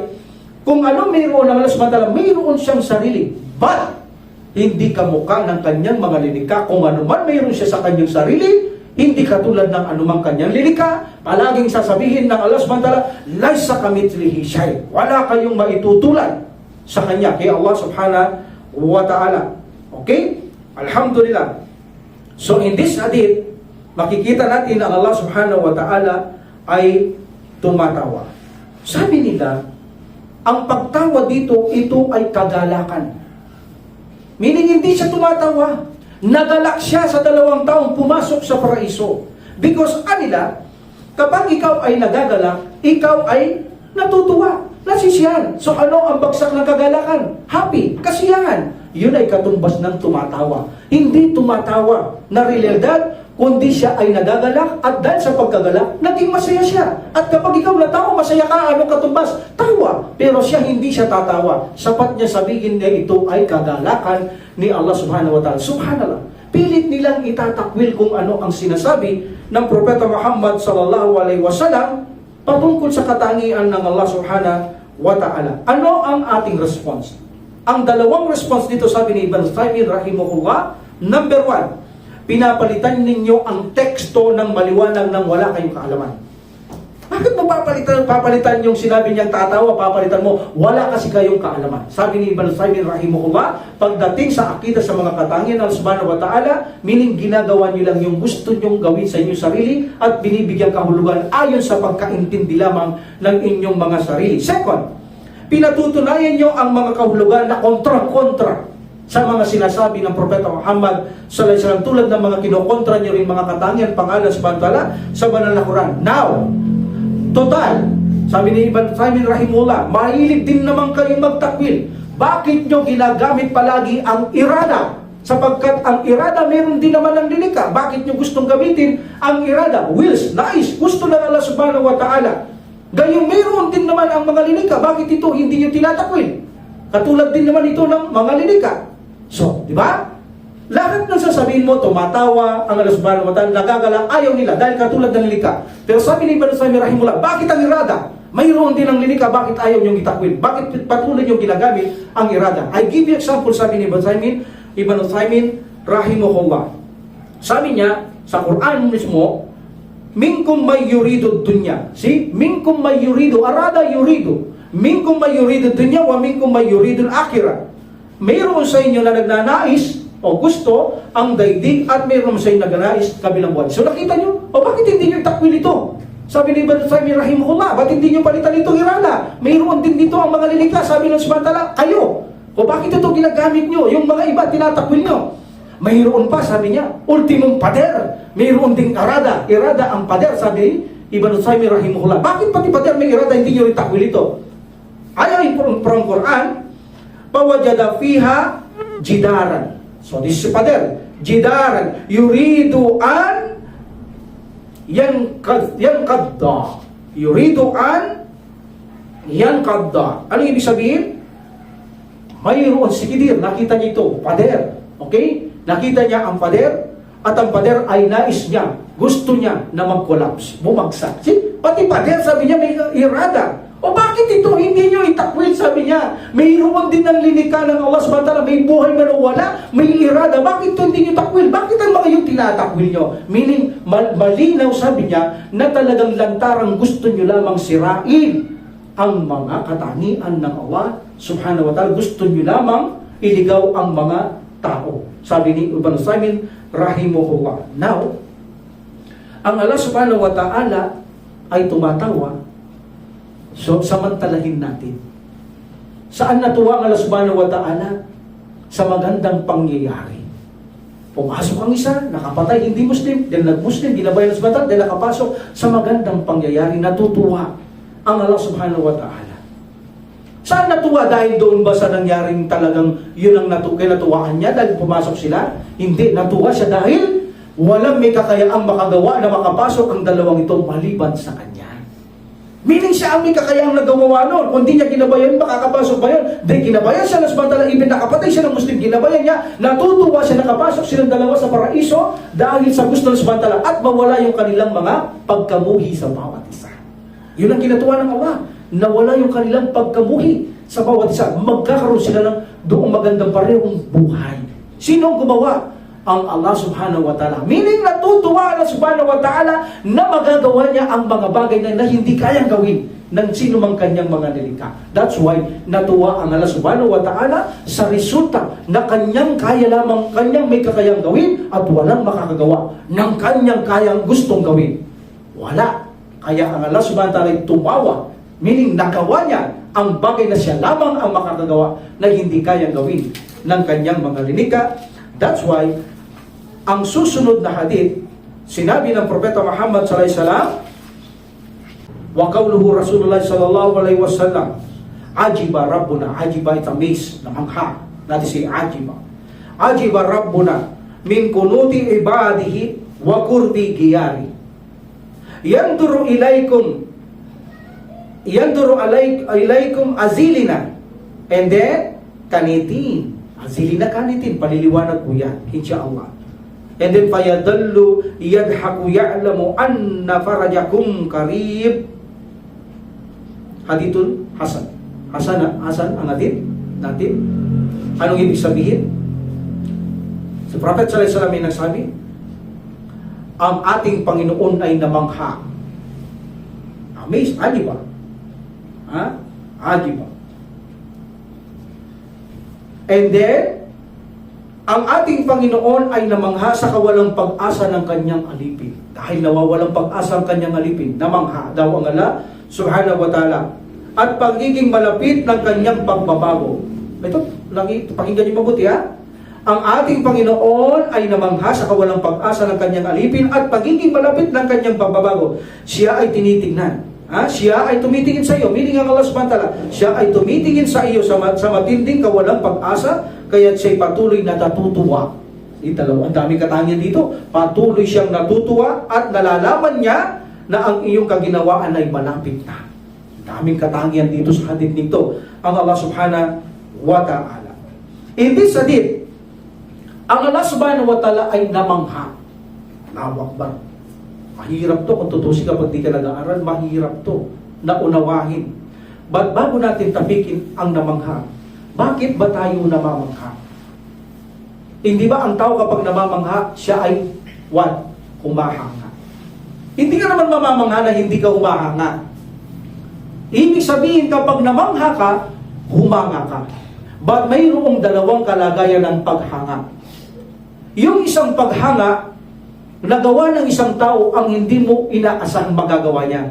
kung ano mayroon ng Allah subhanahu wa ta'ala, mayroon siyang sarili. But, hindi kamukha ng kanyang mga lilikha. Kung ano man mayroon siya sa kanyang sarili, hindi katulad ng anumang kanyang lilikha. Palaging sasabihin ng Allah subhanahu wa ta'ala, laysa kamithlihi shay. Wala kayong maitutulad sa kanya, kay Allah subhanahu wa ta'ala. Okay? Alhamdulillah. So in this hadith, makikita natin ang Allah subhanahu wa ta'ala ay tumatawa. Sabi nila, ang pagtawa dito, ito ay kagalakan. Meaning hindi siya tumatawa. Nagalak siya sa 2 taong pumasok sa paraiso. Because anila, kapag ikaw ay nagagalak, ikaw ay natutuwa, nasisiyahan. So ano ang bagsak ng kagalakan? Happy, kasiyahan. Yun ay katumbas ng tumatawa. Hindi tumatawa na realidad, kundi siya ay nagagalak at dahil sa pagkagalak, naging masaya siya. At kapag ikaw natawa, masaya ka, ano katumbas? Tawa. Pero siya hindi siya tatawa. Sapat niya sabihin na ito ay kagalakan ni Allah subhanahu wa ta'ala. Subhanallah. Pilit nilang itatakwil kung ano ang sinasabi ng Propeta Muhammad sallallahu alaihi wasallam patungkol sa katangian ng Allah subhanahu wa ta'ala. Ano ang ating response? Ang dalawang response dito, sabi ni Ibn Taymiyyah rahimahullah, number 1, pinapalitan ninyo ang teksto ng maliwanag nang wala kayong kaalaman. Bakit mo papalitan yung sinabi niyang tatawa, papalitan mo, wala kasi kayong kaalaman. Sabi ni Ibn Taymiyyah rahimahullah, pagdating sa akida sa mga katangian ng subhanahu wa ta'ala, meaning ginagawa niyo lang yung gusto nyong gawin sa inyong sarili at binibigyan kahulugan ayon sa pagkaintindi lamang ng inyong mga sarili. Second, pinatutunayan nyo ang mga kahulugan na kontra-kontra sa mga sinasabi ng Propeta Muhammad sallallahu alaihi wasallam, tulad ng mga kinokontra nyo rin mga katangian pangalan subhanahu wa ta'ala sa banal na Quran. Now, total, sabi ni Ibn Taymiyyah rahimahullah, mahilig din naman kayong magtakwil. Bakit nyo ginagamit palagi ang irada? Sapagkat ang irada meron din naman ng lilikha. Bakit nyo gustong gamitin ang irada? Wills, nais, gusto ng Allah subhanahu wa ta'ala. Gayong mayroon din naman ang mga lilikha. Bakit ito hindi nyo tinatakwil? Katulad din naman ito ng mga lilikha. So, di ba? Lahat ng sasabihin mo, tumatawa, ang Allah subhanahu wa ta'ala, nagagalak, ayaw nila dahil katulad ng lilikha. Pero sabi ni Ibn Taymiyyah rahimahullah, bakit ang irada? Mayroon din ang lilikha, bakit ayaw nyo itakwil? Bakit patuloy nyo ginagamit ang irada? I give you example, sabi ni Ibn Taymiyyah rahimahullah. Sabi niya, sa Quran mismo, minkum may yuridu dunya. See? Minkum may yuridu, arada yuridu. Minkum may yuridu dunya, wa minkum may yuridu al-akhirah. Mayroon sa inyo na nagnanais o gusto ang daigdig at mayroon sa inyo nagnanais kabilang buwan. So nakita nyo? O bakit hindi nyo takwil ito? Sabi ni Ibn Taymiyyah rahimahullah, ba't hindi nyo palitan itong irada? Mayroon din dito ang mga lilikha, sabi ng subhanahu wa ta'ala, kayo. O bakit ito ginagamit nyo? Yung mga iba, tinatakwil nyo. Mayroon pa, sabi niya, ultimong pader. Mayroon ding arada. Irada ang pader, sabi Ibn Taymiyyah rahimahullah. Bakit pati pader may irada, hindi nyo rin takwil ito? Ayon from Quran, pawajada fiha jidaran. So this is pader. Jidaran. Yuridu an yankadda. Yuridu an yankadda. Ano ibig sabihin? Mayroon si Kidir. Nakita niya ito. Pader. Okay? Nakita niya ang pader, at ang pader ay nais niya, gusto niya na mag-collapse, bumagsak. See? Pati pader, sabi niya, may irada. O bakit ito hindi nyo itakwil, sabi niya? Mayroon din ng lilikha ng Allah subhanahu wa ta'ala, may buhay man o wala, may irada. Bakit ito hindi nyo takwil? Bakit ang mga yung tinatakwil nyo? Meaning, malinaw, sabi niya, na talagang lantarang gusto nyo lamang sirain ang mga katangian ng Allah subhanahu wa ta'ala. Gusto nyo lamang iligaw ang mga tao. Sabi ni Ibn Taymiyyah rahimahullah. Now, ang Allah subhanahu wa ta'ala ay tumatawa. So, samantalahin natin. Saan natuwa ang Allah subhanahu wa ta'ala? Sa magandang pangyayari. Pumasok ang isa, nakapatay, hindi Muslim, dahil nag-Muslim, ginabayan ng subhanahu wa ta'ala, dahil nakapasok sa magandang pangyayari, natutuwa ang Allah subhanahu wa ta'ala. Saan natuwa? Dahil doon ba sa nangyaring talagang yun ang kinatuwaan niya dahil pumasok sila? Hindi, natuwa siya dahil walang may kakayaang makagawa na makapasok ang dalawang ito maliban sa kanya. Meaning siya ang may kakayang nagawa nun. Kung di niya ginabayan, makakapasok ba yun? Di ginabayan siya, samantala ibig nakapatay siya ng Muslim, ginabayan niya, natutuwa siya, nakapasok silang dalawa sa paraiso dahil sa gusto ng samantala at mawala yung kanilang mga pagkamuhi sa bawat isa. Yun ang kinatuwa ng Allah. Nawala yung kanilang pagkamuhi sa bawat isa. Magkakaroon sila ng doong magandang parehong buhay. Sino ang gumawa? Ang Allah subhanahu wa ta'ala. Meaning natutuwa Allah subhanahu wa ta'ala na magagawa niya ang mga bagay na hindi kayang gawin ng sino mang kanyang mga nilikha. That's why natuwa ang Allah subhanahu wa ta'ala sa resulta na kanyang kaya lamang, kanyang may kakayang gawin at walang makakagawa ng kanyang kayang gustong gawin. Wala. Kaya ang Allah subhanahu wa ta'ala ay tumawa. Meaning nagawa niya ang bagay na siya lamang ang makakagawa na hindi kayang gawin ng kanyang mga nilikha. That's why ang susunod na hadith, sinabi ng Propeta Muhammad sallallahu alaihi wasallam, wa qawluhu Rasulullah sallallahu alaihi wasallam, ajiba rabbuna, ajiba it amazed, namangha, natin si ajiba. Ajiba rabbuna min kunuti ibadihi wa qurbi giyari. Yanduru ilaykum azilina, and then kanitin. Azilina kanitin, paliliwanag ko yan, insyaallah. And then fayadallu yadhaku ya'lamu anna farajakum qarib. Hadithun Hasan. Hasan ang natin. Anong ibig sabihin? Si Prophet sallallahu alaihi wasallam ay nagsabi, ang ating Panginoon ay namangha. Amazed, ajiba. Ajiba. And then ang ating Panginoon ay namangha sa kawalang pag-asa ng kanyang alipin. Dahil nawawalang pag-asa ang kanyang alipin, namangha daw ang Allah subhanahu wa ta'ala. At pagiging malapit ng kanyang pagbabago. Ito, pakinggan niyo mabuti ha. Ang ating Panginoon ay namangha sa kawalang pag-asa ng kanyang alipin at pagiging malapit ng kanyang pagbabago. Siya ay tinitingnan. Siya ay tumitingin sa iyo. Meaning ang Allah subhanahu wa ta'ala, siya ay tumitingin sa iyo sa matinding kawalang pag-asa, kaya siya'y patuloy na natutuwa. Ang daming katangian dito. Patuloy siyang natutuwa at nalalaman niya na ang iyong kaginawaan ay malapit na. Daming katangian dito sa hadith nito. Ang Allah subhanahu wa ta'ala. In this hadith, ang Allah subhanahu wa ta'ala ay namangha. Allahu Akbar. Mahirap to kung tutusin kapag di ka nag-aaral, mahirap to na unawahin. But bago natin tapikin ang namangha, bakit ba tayo namamangha? Hindi ba ang tao kapag namamangha, siya ay what? Humahanga. Hindi ka naman mamamangha na hindi ka humahanga. Ibig sabihin kapag namangha ka, humanga ka. But mayroong dalawang kalagayan ng paghanga. Yung isang paghanga, nagawa ng isang tao ang hindi mo inaasahang magagawa niya.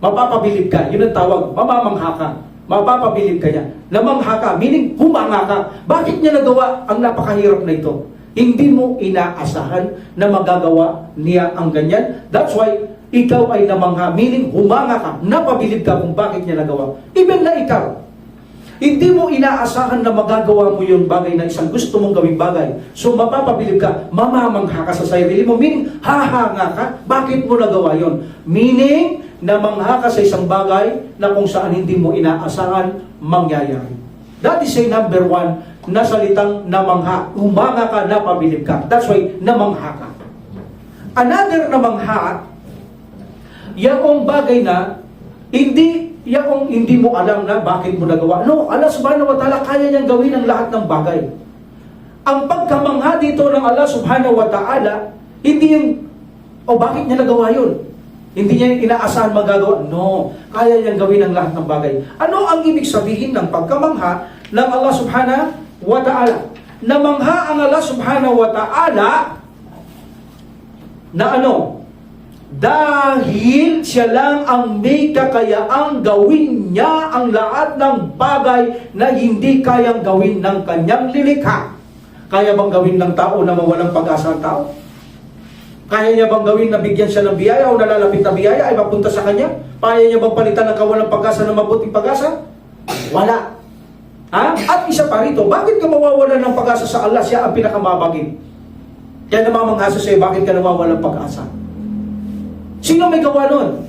Mapapabilib ka. Yun ang tawag. Mamamangha ka. Mapapabilib ka niya. Namangha ka. Meaning, humanga ka. Bakit niya nagawa ang napakahirap na ito? Hindi mo inaasahan na magagawa niya ang ganyan. That's why, ikaw ay namangha. Meaning, humanga ka. Napabilib ka kung bakit niya nagawa. Even na ikaw. Hindi mo inaasahan na magagawa mo yung bagay na isang gusto mong gawing bagay. So mapapabilib ka, mamamangha ka sa sarili mo. Meaning, hahanga ka. Bakit mo nagawa yon? Meaning, namangha ka sa isang bagay na kung saan hindi mo inaasahan mangyayari. That is a number one na salitang namangha. Humanga ka, napabilib ka. That's why, namangha ka. Another namangha, yung bagay na hindi mo alam na bakit mo nagawa. No, Allah subhanahu wa ta'ala kaya niyang gawin ang lahat ng bagay. Ang pagkamangha dito ng Allah subhanahu wa ta'ala, hindi yung, bakit niya nagawa yun? Hindi niya inaasahan magagawa. No, kaya niyang gawin ang lahat ng bagay. Ano ang ibig sabihin ng pagkamangha ng Allah subhanahu wa ta'ala? Namangha ang Allah subhanahu wa ta'ala na ano? Dahil siya lang ang may kakayaang gawin niya ang lahat ng bagay na hindi kayang gawin ng kanyang lilikha. Kaya bang gawin ng tao na mawalang pag-asa ang tao? Kaya niya bang gawin na bigyan siya ng biyaya o nalalapit na biyaya ay mapunta sa kanya? Kaya niya bang palitan ng kawalang pag-asa ng mabuting pag-asa? Wala. At isa pa rito, bakit ka mawawalan ng pag-asa sa Allah? Siya ang pinakamabagin. Kaya namamangasa sa'yo, bakit ka nawawalan ng pag-asa? Sino may gawa nun?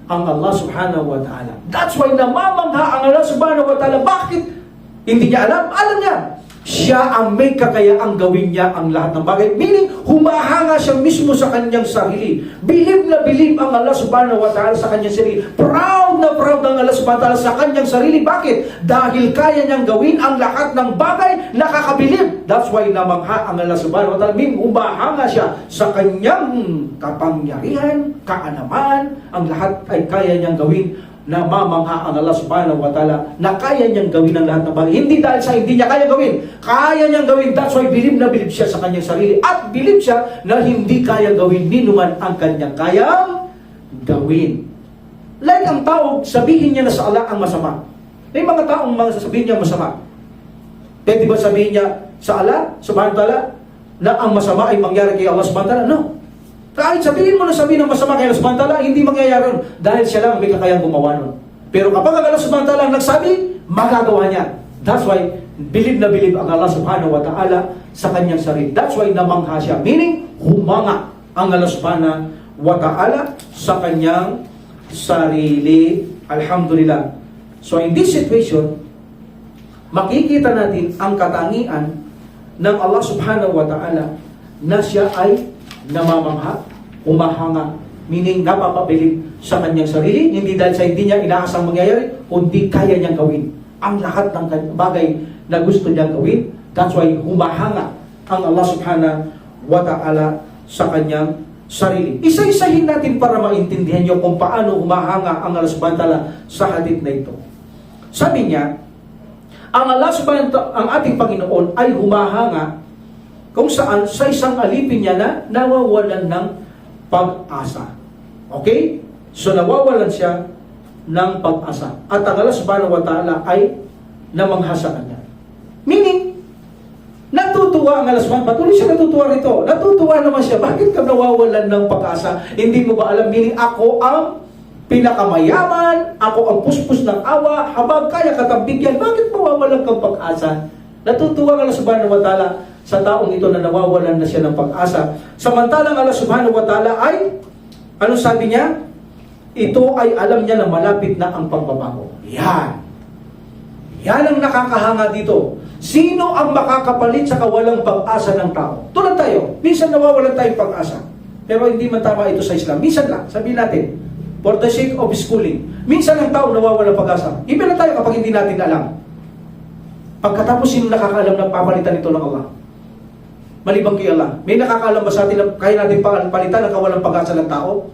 ang Allah subhanahu wa ta'ala. That's why namamangha ang Allah subhanahu wa ta'ala. Bakit? Hindi niya alam? Alam niya. Siya ang may kakayaang gawin niya ang lahat ng bagay. Meaning, humahanga siya mismo sa kanyang sarili. Bilib na bilib ang Allah subhanahu wa ta'ala sa kanyang sarili. Proud na proud ang Allah subhanahu wa ta'ala sa kanyang sarili. Bakit? Dahil kaya niyang gawin ang lahat ng bagay na kakabilib. That's why namangha ang Allah subhanahu wa ta'ala. Meaning, humahanga siya sa kanyang kapangyarihan, kaalaman. Ang lahat ay kaya niyang gawin. Namamangha ang Allah subhanahu wa ta'ala na kaya niyang gawin ang lahat ng bagay. Hindi dahil sa hindi niya kaya gawin. Kaya niyang gawin. That's why bilib na bilib siya sa kanyang sarili. At bilib siya na hindi kaya gawin ni numan ang kanyang kayang gawin. Like ang tao, sabihin niya na sa Allah ang masama. May mga taong sasabihin niya masama. Pwede ba sabihin niya sa Allah subhanahu wa ta'ala na ang masama ay mangyari kay Allah subhanahu wa ta'ala? No. Kahit sabihin mo na sabihin ng masama kay Allah subhanahu wa ta'ala, hindi mangyayari nun dahil siya lang may kakayang gumawa nun. Pero kapag ang Allah subhanahu wa ta'ala nagsabi, magagawa niya. That's why, bilib na bilib ang Allah subhanahu wa ta'ala sa kanyang sarili. That's why namangha siya. Meaning, humanga ang Allah subhanahu wa ta'ala sa kanyang sarili. Alhamdulillah. So in this situation, makikita natin ang katangian ng Allah subhanahu wa ta'ala na siya ay namamangha, humahanga, meaning napapabilib sa kanyang sarili, hindi dahil sa hindi niya inaasang mangyayari, kundi kaya niyang gawin ang lahat ng bagay na gusto niyang gawin. That's why humahanga ang Allah subhanahu wa ta'ala sa kanyang sarili. Isa-isahin natin para maintindihan niyo kung paano humahanga ang Allah subhanahu wa ta'ala sa hadith na ito. Sabi niya, ang Allah subhanahu wa ta'ala, ang ating Panginoon ay humahanga kung saan sa isang alipin niya na nawawalan ng pag-asa. Okay? So nawawalan siya ng pag-asa. At ang Allah subhanahu wa ta'ala ay namangha sa kanya. Meaning, natutuwa ang Allah subhanahu wa ta'ala. Patuloy siya natutuwa rito. Natutuwa naman siya. Bakit ka nawawalan ng pag-asa? Hindi mo ba alam? Meaning, ako ang pinakamayaman, ako ang puspos ng awa, habang kaya katambigyan, bakit mawawalan kang pag-asa? Natutuwa ang Allah subhanahu wa ta'ala sa taong ito na nawawalan na siya ng pag-asa. Samantalang Allah subhanahu wa ta'ala ay, ano sabi niya? Ito ay alam niya na malapit na ang pagbabago. Yan. Yan ang nakakahanga dito. Sino ang makakapalit sa kawalang pag-asa ng tao? Tulad tayo. Minsan nawawalan tayong pag-asa. Pero hindi man tama ito sa Islam. Minsan lang. Sabihin natin, for the sake of schooling. Minsan ang tao nawawalan ng pag-asa. Iba na tayo kapag hindi natin alam. Pagkatapos sino nakakaalam ng papalitan ito ng Allah? Malibang kay Allah. May nakakaalam ba sa atin na kaya natin palitan ang kawalang pag-asa ng tao?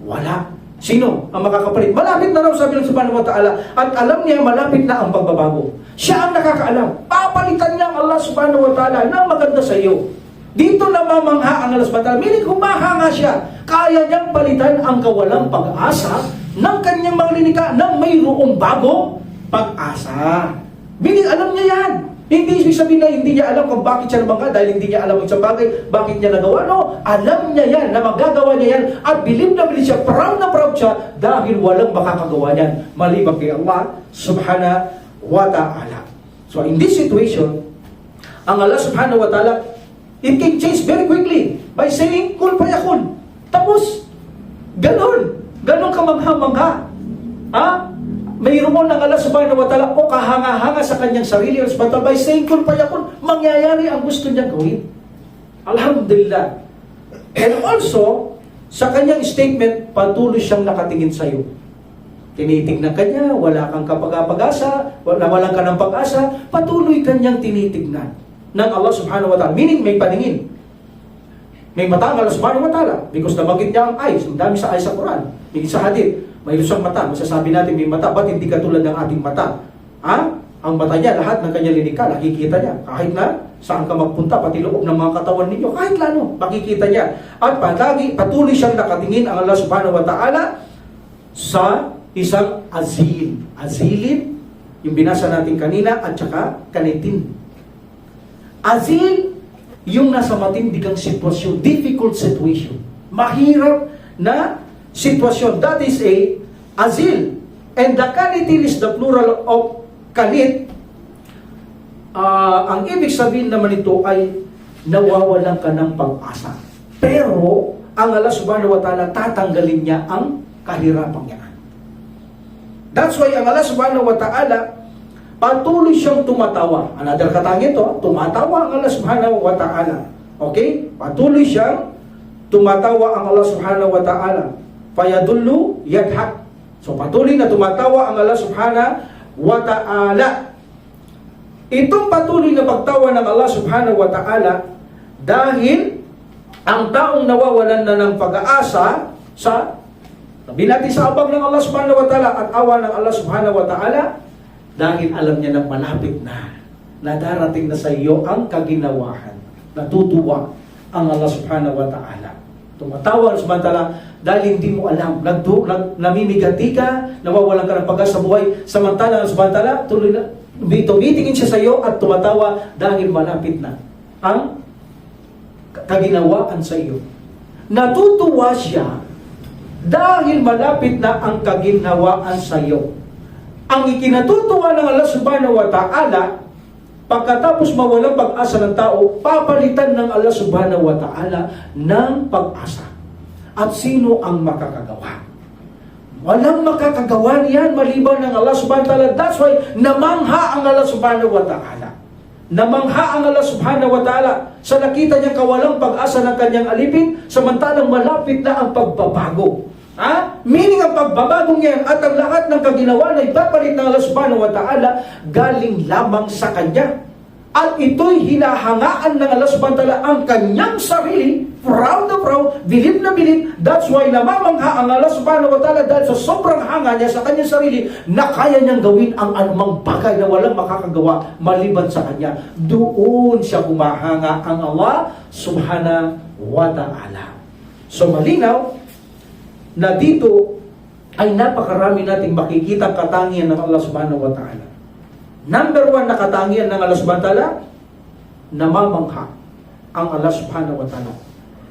Wala. Sino ang makakapalit? Malapit na raw sabi ng subhanahu wa ta'ala. At alam niya malapit na ang pagbabago. Siya ang nakakaalam. Papalitan niya ang Allah subhanahu wa ta'ala na maganda sa iyo. Dito namamangha ang Allah subhanahu wa ta'ala. Meaning humahanga siya. Kaya niyang palitan ang kawalang pag-asa ng kanyang mga linika na mayroong bagong pag-asa. Meaning alam niya yan. Hindi sabihin na hindi niya alam kung bakit siya namangha dahil hindi niya alam ang isang bagay, bakit niya nagawa. No, alam niya yan, na magagawa niya yan, at bilib na bilib siya, proud na proud siya, dahil walang makakagawa niyan, maliban kay Allah subhanahu wa ta'ala. So in this situation, ang Allah subhanahu wa ta'ala, it can change very quickly by saying, kun fayakun. Tapos, ganon ka mangha-mangha. Mayroon ng Allah subhanahu wa ta'ala o kahanga-hanga sa kanyang sarili by saying kun fayakun, mangyayari ang gusto niya gawin. Alhamdulillah. And also, sa kanyang statement, patuloy siyang nakatingin sa iyo. Tinitignan ka niya, wala kang kapag-asa, walang ka ng pag-asa, patuloy kanyang tinitignan ng Allah subhanahu wa ta'ala. Meaning, may paningin. May mata ang Allah subhanahu wa ta'ala because nabanggit niya ang eyes. Ang dami sa eyes sa Quran. May sa hadith. May isang mata, masasabi natin may mata, ba't hindi katulad ng ating mata? Ang mata niya, lahat ng kanyang linika, nakikita niya. Kahit na saan ka magpunta, pati loob ng mga katawan ninyo, kahit lano, makikita niya. At patuloy siyang nakatingin ang Allah subhanahu wa ta'ala sa isang azil. Azilin, yung binasa natin kanina, at saka kanitin. Azil, yung nasa matindigang sitwasyon, difficult situation. Mahirap na sitwasyon. That is a azil. And the kanitin is the plural of kanit. Ang ibig sabihin naman ito ay nawawalan ka ng pag-asa. Pero, ang Allah subhanahu wa ta'ala tatanggalin niya ang kahirapang yan. That's why ang Allah subhanahu wa ta'ala, patuloy siyang tumatawa. Another katangian ito, tumatawa ang Allah subhanahu wa ta'ala. Okay? Patuloy siyang tumatawa ang Allah subhanahu wa ta'ala. Fayadullu yadhak. So patuloy na tumatawa ang Allah subhanahu wa ta'ala. Itong patuloy na pagtawa ng Allah subhanahu wa ta'ala, dahil ang taong nawawalan na ng pag-aasa sa sabi natin sa abang ng Allah subhanahu wa ta'ala at awa ng Allah subhanahu wa ta'ala, dahil alam niya na malapit na darating na sa iyo ang kaginawahan. Natutuwa ang Allah subhanahu wa ta'ala. Tumatawa ang subhanahu wa ta'ala dahil hindi mo alam. Namimigati ka, nawawalan ka ng pag-asa sa buhay. Samantala ang subhanahu wa ta'ala, tuloy na, tumitingin siya sa iyo at tumatawa dahil malapit na ang kaginawaan sa iyo. Natutuwa siya dahil malapit na ang kaginhawaan sa iyo. Ang ikinatutuwa ng Allah subhanahu wa ta'ala, pagkatapos mawalang pag-asa ng tao, papalitan ng Allah subhanahu wa ta'ala ng pag-asa. At sino ang makakagawa? Walang makakagawa niyan maliban ng Allah subhanahu wa ta'ala. That's why namangha ang Allah subhanahu wa ta'ala. Namangha ang Allah subhanahu wa ta'ala sa nakita niya kawalang pag-asa ng kanyang alipin, samantalang malapit na ang pagbabago. Meaning ang pagbabagong yan at ang lahat ng kaginawa na ipapalit ng Allah subhanahu wa ta'ala galing lamang sa Kanya. At ito'y hinahangaan ng Allah subhanahu wa ta'ala ang kanyang sarili, proud na proud, bilib na bilib. That's why namamangha ang Allah subhanahu wa ta'ala dahil sa sobrang hanga niya sa kanyang sarili na kaya niyang gawin ang anumang bagay na walang makakagawa maliban sa Kanya. Doon siya humahanga ang Allah subhanahu wa ta'ala. So malinaw na dito ay napakarami nating makikita katangian ng Allah subhanahu wa ta'ala. Number 1 na katangian ng Allah subhanahu wa ta'ala, namamangha ang Allah subhanahu wa ta'ala.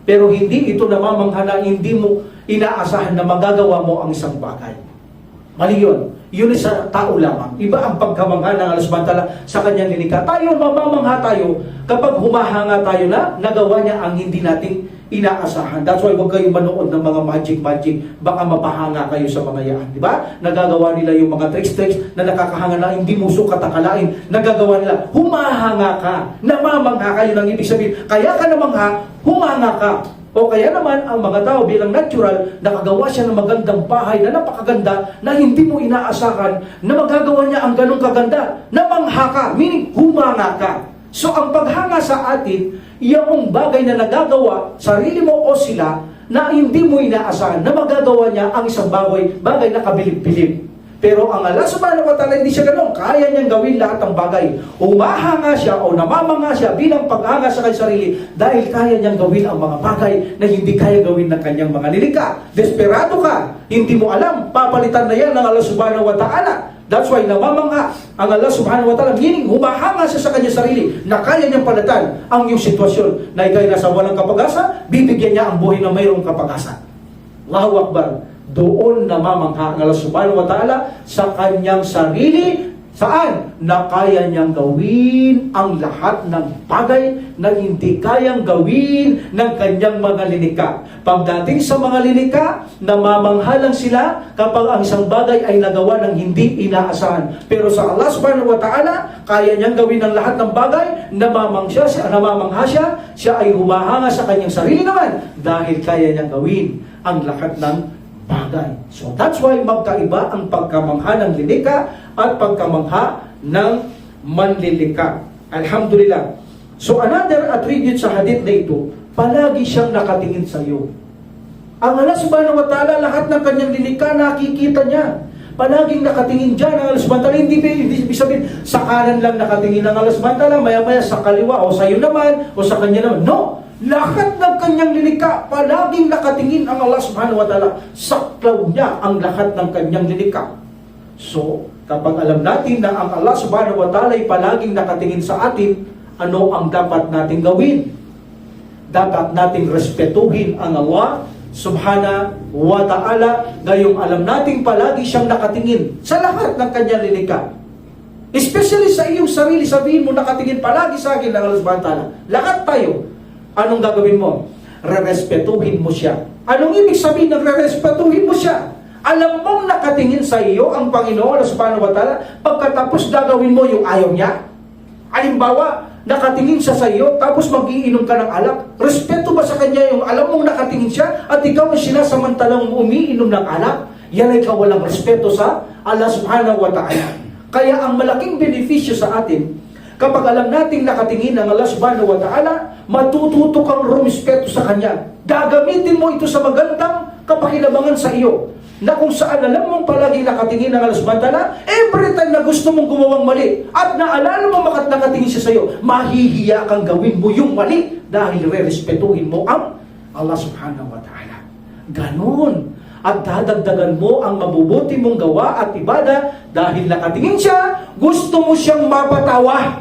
Pero hindi ito namamangha na hindi mo inaasahan na magagawa mo ang isang bagay. Mali yun. Yun sa tao lamang. Iba ang pagkamangha ng Allah subhanahu wa ta'ala sa kanyang lilikha. Tayo, mamamangha tayo kapag humahanga tayo na nagawa niya ang hindi nating inaasahan. That's why huwag kayong manood ng mga magic. Baka mapahanga kayo sa mga yan. Di ba? Nagagawa nila yung mga tricks na nakakahanga na hindi mo sukat akalain. Nagagawa nila. Humahanga ka. Namamangha kayo ng ibig sabihin. Kaya ka namangha, humanga ka. O kaya naman, ang mga tao bilang natural, nakagawa siya ng magandang bahay na napakaganda na hindi mo inaasahan na magagawa niya ang ganong kaganda. Namangha ka. Meaning, humanga ka. So, ang paghanga sa atin, yung bagay na nagagawa, sarili mo o sila, na hindi mo inaasahan na magagawa niya ang isang bagay na kabilib-bilib. Pero ang Allah subhanahu wa ta'ala, hindi siya ganun. Kaya niyang gawin lahat ng bagay. Humahanga siya o namamanga siya bilang paghanga sa kanyang sarili dahil kaya niyang gawin ang mga bagay na hindi kaya gawin ng kanyang mga nilikha. Desperado ka, hindi mo alam, papalitan na yan ng Allah subhanahu wa ta'ala. That's why namamangha ang Allah subhanahu wa ta'ala, meaning humahanga siya sa kanyang sarili na kaya niyang palatan ang iyong sitwasyon na ikay nasa walang kapag-asa, bibigyan niya ang buhay na mayroong kapag-asa. Allahu Akbar. Doon namamangha ang Allah subhanahu wa ta'ala sa kanyang sarili. Saan? Na kaya niyang gawin ang lahat ng bagay na hindi kayang gawin ng kanyang mga lilikha. Pagdating sa mga lilikha, namamangha lang sila kapag ang isang bagay ay nagawa ng hindi inaasahan. Pero sa Allah subhanahu wa ta'ala, kaya niyang gawin ang lahat ng bagay, namamangha siya, siya ay humahanga sa kanyang sarili naman dahil kaya niyang gawin ang lahat ng bagay. So that's why magkaiba ang pagkamangha ng lilikha at pagkamangha ng manlilikha. Alhamdulillah. So another attribute sa hadith na ito, palagi siyang nakatingin sa iyo. Ang Allah subhanahu wa ta'ala, lahat ng kanyang lilikha nakikita niya. Palaging nakatingin dyan ang Allah subhanahu wa ta'ala. Hindi sabihin, sa kanan lang nakatingin ang Allah subhanahu wa ta'ala, maya-maya sa kaliwa o sa iyo naman o sa kanya naman. No! Lahat ng kanyang lilikha, palaging nakatingin ang Allah subhanahu wa ta'ala. Saklaw niya ang lahat ng kanyang lilikha. So, kapag alam natin na ang Allah subhanahu wa ta'ala ay palaging nakatingin sa atin, ano ang dapat natin gawin? Dapat nating respetuhin ang Allah subhanahu wa ta'ala, gayong alam nating palagi siyang nakatingin sa lahat ng kanyang lilikha. Especially sa iyong sarili, sabihin mo, nakatingin palagi sa akin ng Allah subhanahu wa ta'ala. Lahat tayo. Anong gagawin mo? Rerespetuhin mo siya. Anong ibig sabihin ng rerespetuhin mo siya? Alam mong nakatingin sa iyo ang Panginoon subhanahu wa ta'ala, pagkatapos gagawin mo yung ayaw niya. Halimbawa, nakatingin siya sa iyo, tapos mag-iinom ka ng alak. Respeto ba sa kanya yung alam mong nakatingin siya at ikaw ang sinasamantalang umiinom ng alak? Yan ay kawalang respeto sa Allah subhanahu wa ta'ala. Kaya ang malaking benepisyo sa atin, kapag alam nating nakatingin ng Allah subhanahu wa ta'ala, matututo kang rumispeto sa Kanya. Gagamitin mo ito sa magandang kapakinabangan sa iyo. Na kung saan alam mong palagi nakatingin ng Allah subhanahu wa ta'ala, every time na gusto mong gumawang mali, at naalala mo makat nakatingin siya sa iyo, mahihiya kang gawin mo yung mali dahil re-respetuhin mo ang Allah subhanahu wa ta'ala. Ganon. At dadagdagan mo ang mabubuti mong gawa at ibada dahil nakatingin siya, gusto mo siyang mapatawa.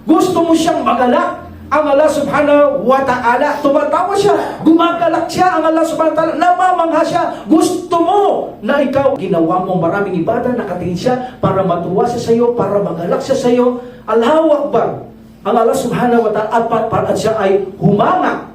Gusto mo siyang magalak. Ang Allah subhanahu wa ta'ala, tumatawa siya, gumagalak siya, ang Allah subhanahu wa ta'ala, namamangha siya. Gusto mo na ikaw, ginawa mo maraming ibada, nakatingin siya para matuwa siya sa iyo, para magalak siya sa iyo. Allahu Akbar. Ang Allah subhanahu wa ta'ala, at siya ay humanga.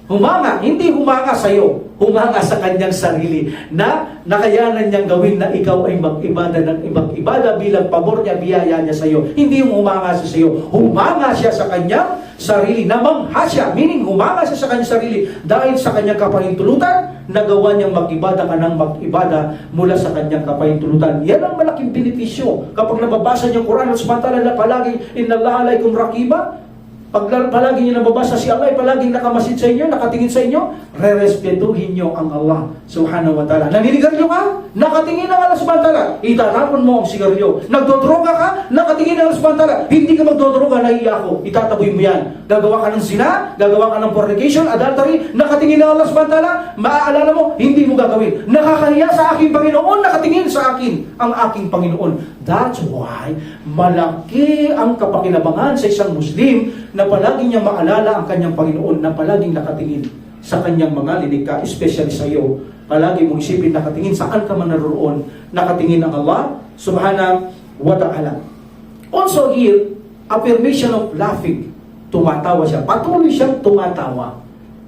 Humanga, hindi humanga sa iyo, humanga sa kanyang sarili na nakayanan niyang gawin na ikaw ay mag-ibada ng ibang ibada bilang pabor niya, biyaya niya sa iyo. Hindi yung humanga siya sa iyo, humanga siya sa kanyang sarili, namangha siya, meaning humanga siya sa kanyang sarili dahil sa kanyang kapahintulutan, nagawa niyang mag-ibada ka ng mag-ibada mula sa kanyang kapahintulutan. Yan ang malaking benepisyo. Kapag nababasa niyo ang Quran, sumantala na palagi, inna Allah alaykum raqiba, pag palagi niyo nababasa si Allah, palaging nakamasid sa inyo, nakatingin sa inyo, re-respetuhin niyo ang Allah subhanahu wa ta'ala. Naninigarilyo ka? Nakatingin ang Allah subhanahu wa ta'ala, itatapon mo ang sigarilyo. Nagdodroga ka? Nakatingin ang Allah subhanahu wa ta'ala, hindi ka magdodroga, naiiya ako, itataboy mo yan. Gagawa ka ng zina, gagawa ka ng fornication, adultery, nakatingin ang Allah subhanahu wa ta'ala, maaalala mo, hindi mo gagawin. Nakakahiya sa aking Panginoon, nakatingin sa akin ang aking Panginoon. That's why malaki ang kapakinabangan sa isang Muslim na palagi niya maalala ang kanyang Panginoon, na palaging nakatingin sa kanyang mga lilikha, especially sa iyo. Palagi mong isipin, nakatingin saan ka man naroon, nakatingin ang Allah subhanahu wa ta'ala. Also here, affirmation of laughing. Tumatawa siya. Patuloy siyang tumatawa.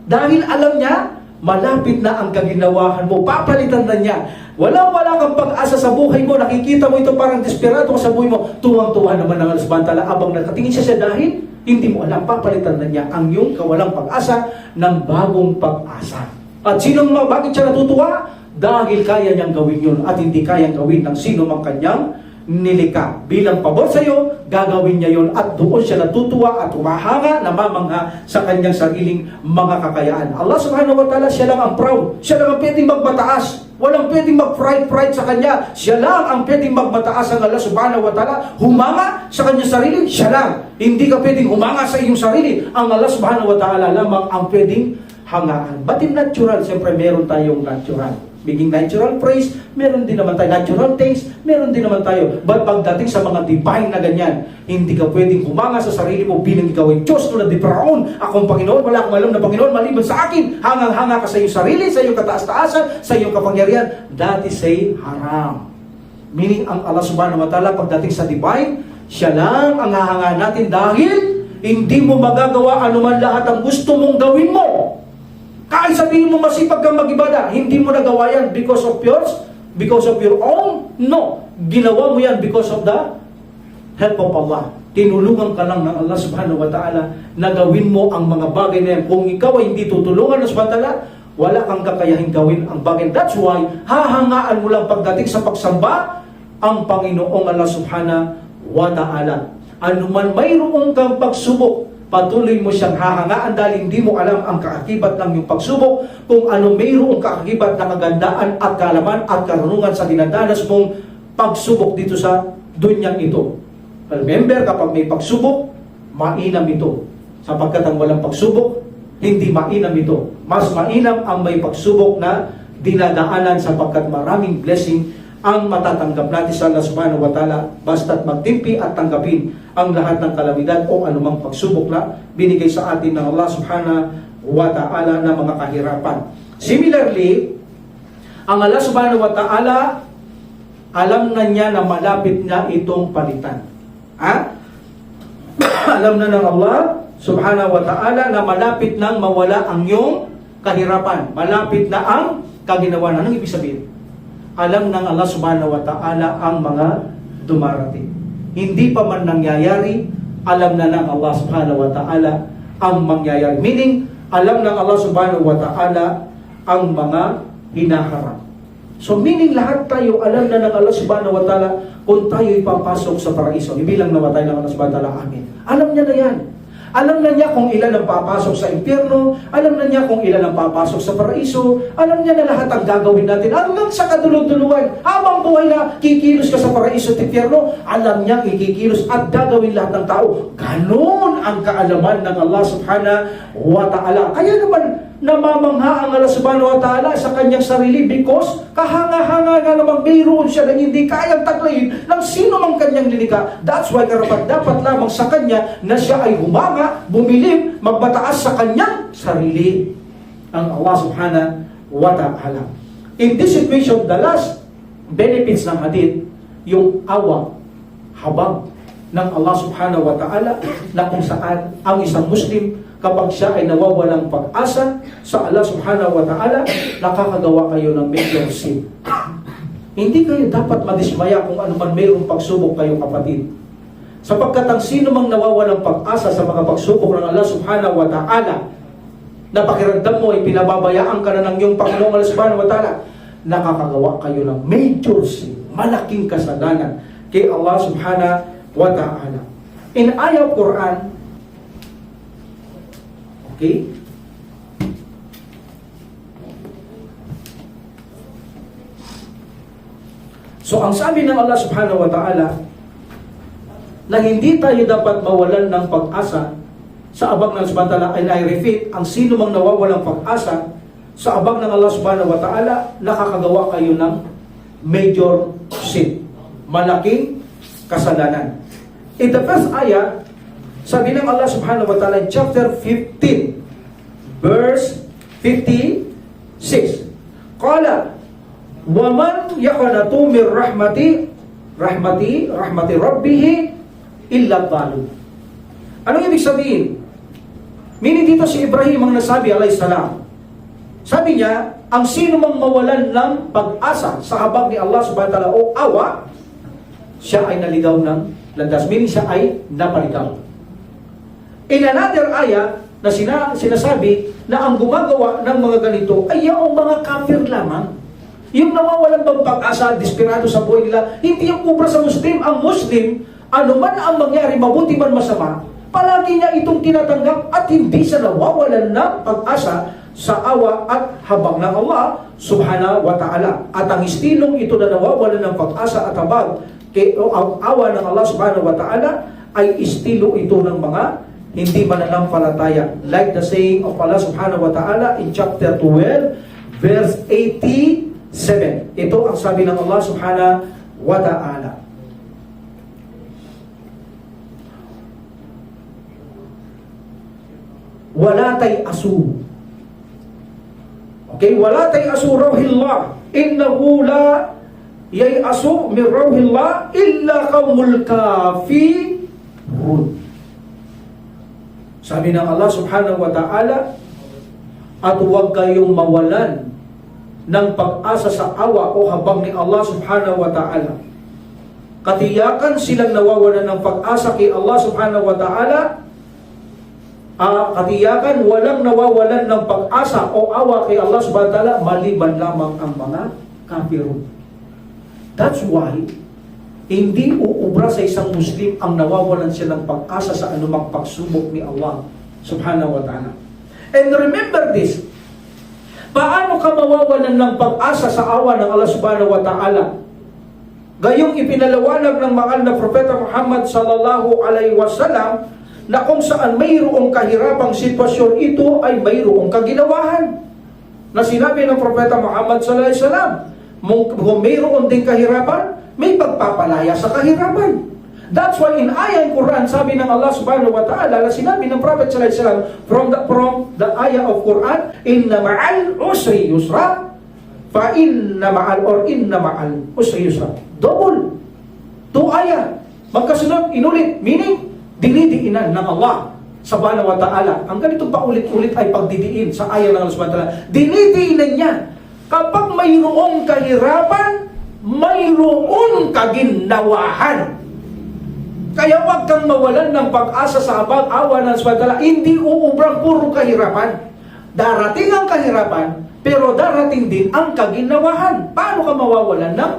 Dahil alam niya, malapit na ang kaginawahan mo. Papalitan na niya. Wala kang pag-asa sa buhay mo. Nakikita mo ito parang desperado ka sa buhay mo. Tuwang-tuwa naman ang alasbantala abang nakatingin siya dahil hindi mo alam, papalitan na niya ang iyong kawalang pag-asa ng bagong pag-asa. At bakit siya natutuwa? Dahil kaya niyang gawin yun at hindi kayang gawin ng sino mang kanyang nilikha. Bilang pabor sa iyo, gagawin niya yon at doon siya natutuwa at humahanga, namamangha sa kanyang sariling mga kakayaan. Allah subhanahu wa ta'ala, siya lang ang proud. Siya lang ang pwedeng magmataas. Walang pwedeng mag-pride sa kanya. Siya lang ang pwedeng magmataas ang Allah subhanahu wa ta'ala. Humanga sa kanyang sarili, siya lang. Hindi ka pwedeng humanga sa iyong sarili. Ang Allah subhanahu wa ta'ala lamang ang pwedeng hangaan. But in natural, siyempre meron tayong natural. Biging natural praise, meron din naman tayo. Natural things, meron din naman tayo. But pagdating sa mga divine na ganyan, hindi ka pwedeng humanga sa sarili mo bilang ikaw ay Diyos tulad ni Paraon. Akong Panginoon, wala akong alam na Panginoon maliban sa akin. Hangang-hanga ka sa iyong sarili, sa iyong kataas-taasan, sa iyong kapangyarihan. That is a haram. Meaning ang Allah subhanahu wa ta'ala pagdating sa divine, siya lang ang hahanga natin dahil hindi mo magagawa anuman lahat ang gusto mong gawin mo. Kahit sabihin mo masipag kang mag-ibada, hindi mo nagawa yan because of yours, because of your own. No. Ginawa mo yan because of the help of Allah. Tinulungan ka lang ng Allah subhanahu wa ta'ala na gawin mo ang mga bagay na yan. Kung ikaw ay hindi tutulungan ng subhanahu wa ta'ala, wala kang kakayahin gawin ang bagay. That's why, hahangaan mo lang pagdating sa pagsamba ang Panginoong Allah subhanahu wa ta'ala. Ano man mayroong kang pagsubok, patuloy mo siyang hahangaan dahil hindi mo alam ang kaakibat ng iyong pagsubok, kung ano mayroong kaakibat na kagandaan at kaalaman at karunungan sa dinadanas mong pagsubok dito sa dunyang ito. Remember, kapag may pagsubok, mainam ito. Sapagkat ang walang pagsubok, hindi mainam ito. Mas mainam ang may pagsubok na dinadaanan sapagkat maraming blessing ang matatanggap natin sa Allah subhanahu wa ta'ala basta't magtimpi at tanggapin ang lahat ng kalamidad o anumang pagsubok na binigay sa atin ng Allah subhanahu wa ta'ala na mga kahirapan. Similarly, ang Allah subhanahu wa ta'ala, alam na niya na malapit na itong palitan. Alam na ng Allah subhanahu wa ta'ala na malapit nang mawala ang iyong kahirapan. Malapit na ang kaginawan. Anong ibig sabihin? alam ng Allah subhanahu wa ta'ala ang mga dumarating. Hindi pa man nangyayari, alam na ng Allah subhanahu wa ta'ala ang mangyayari. Meaning, alam ng Allah subhanahu wa ta'ala ang mga hinaharap. So meaning lahat tayo alam na ng Allah subhanahu wa ta'ala kung tayo ipapasok sa paraiso. Ibilang namatay ng Allah subhanahu wa ta'ala, amin. Alam niya na yan. Alam na niya kung ilan ang papasok sa impyerno, alam na niya kung ilan ang papasok sa paraiso, alam niya na lahat ang gagawin natin hanggang sa kadulog-dulugan. Habang buhay na kikilos ka sa paraiso at impyerno, alam niya kikilos at gagawin lahat ng tao. Ganon ang kaalaman ng Allah subhanahu wa ta'ala. Kaya naman, namamangha ang Allah subhanahu wa ta'ala sa kanyang sarili because kahanga-hanga nga namang mayroon siya na hindi kayang taglayin ng sino mang kanyang linika. That's why karapat dapat lamang sa kanya na siya ay humanga, bumilib, magbataas sa kanyang sarili. Ang Allah subhanahu wa ta'ala. In this situation, the last benefits ng hadith, yung awa, habag ng Allah subhanahu wa ta'ala na kung saan ang isang Muslim kapag siya ay nawawalang pag-asa sa Allah subhanahu wa ta'ala, nakakagawa kayo ng major sin. Hindi kayo dapat madismaya kung ano man mayroong pagsubok kayo, kapatid. Sapagkat ang sino mang nawawalang pag-asa sa mga pagsubok ng Allah subhanahu wa ta'ala, na pakiramdam mo ay pinababayaan ka na ng iyong Panginoong Allah subhanahu wa ta'ala, nakakagawa kayo ng major sin, malaking kasalanan kay Allah subhanahu wa ta'ala. In ayaw Quran, okay? So, ang sabi ng Allah subhanahu wa ta'ala, na hindi tayo dapat mawalan ng pag-asa sa abang ng subhanahu wa ta'ala, and I repeat, ang sino mang nawawalang pag-asa sa abang ng Allah subhanahu wa ta'ala, nakakagawa kayo ng major sin, malaking kasalanan. In the first ayah, sabi ng Allah subhanahu wa ta'ala in chapter 15, verse 56, Qala, وَمَنْ يَقَنَتُ مِنْ رَحْمَةِ رَبِّهِ إِلَّا الضَّالُونَ. Anong ibig sabihin? Meaning dito si Ibrahim ang nasabi, alayhisalam. Sabi niya, ang sino mang mawalan ng pag-asa sa habag ni Allah subhanahu wa ta'ala o awa, siya ay naligaw ng landas. Meaning siya ay napaligaw. In another ayah, na sinasabi na ang gumagawa ng mga ganito ay yung mga kafir lamang. Yung nawawalan bang pag-asa, desperado sa buhay nila, hindi yung kubra sa Muslim. Ang Muslim, ano man ang mangyari, mabuti man masama, palagi niya itong tinatanggap at hindi siya nawawalan ng pag-asa sa awa at habag ng Allah subhanahu wa ta'ala. At ang istilong ito na nawawalan ng pag-asa at habag ang awa ng Allah subhanahu wa ta'ala ay estilo ito ng mga hindi mananampalataya. Like the saying of Allah subhanahu wa ta'ala in chapter 12, verse 87. Ito ang sabi ng Allah subhanahu wa ta'ala. Wala tay-asu. Okay? Wala tay-asu rawhillah. Innahu la yay-asu min rawhillah illa qawmul kafirun. Sabi ng Allah subhanahu wa ta'ala, at huwag kayong mawalan ng pag-asa sa awa o habag ni Allah subhanahu wa ta'ala. Katiyakan silang nawawalan ng pag-asa kay Allah subhanahu wa ta'ala. Katiyakan walang nawawalan ng pag-asa o awa kay Allah subhanahu wa ta'ala maliban lamang ang mga kafirun. That's why hindi uubra sa isang Muslim ang nawawalan siya ng pag-asa sa anumang pagsubok ni Allah subhanahu wa ta'ala. And remember this, paano ka mawawalan ng pag-asa sa awa ng Allah subhanahu wa ta'ala? Gayong ipinalawanag ng mahal na Propeta Muhammad sallallahu alaihi wasallam na kung saan mayroong kahirapang sitwasyon, ito ay mayroong kaginawahan. Na sinabi ng Propeta Muhammad sallallahu alaihi wasallam, kung mayroon ding kahirapan, may pagpapalaya sa kahirapan. That's why in ayah in Quran, sabi ng Allah subhanahu wa ta'ala, na sinabi ng Prophet sallallahu alaihi wasallam from the ayah of Quran, inna ma'al usri yusra, fa inna ma'al usri yusra. Double. 2 ayah. Magkasunod, inulit. Meaning, dinidiinan ng Allah subhanahu wa ta'ala. Ang ganitong paulit-ulit ay pagdidiin sa ayah ng Allah subhanahu wa ta'ala. Dinidiinan niya. Kapag mayroong kahirapan, mayroon kaginawahan. Kaya wag kang mawalan ng pag-asa sa awa ng Subhanahu. Hindi uubrang puro kahirapan. Darating ang kahirapan, pero darating din ang kaginawahan. Paano ka mawawalan ng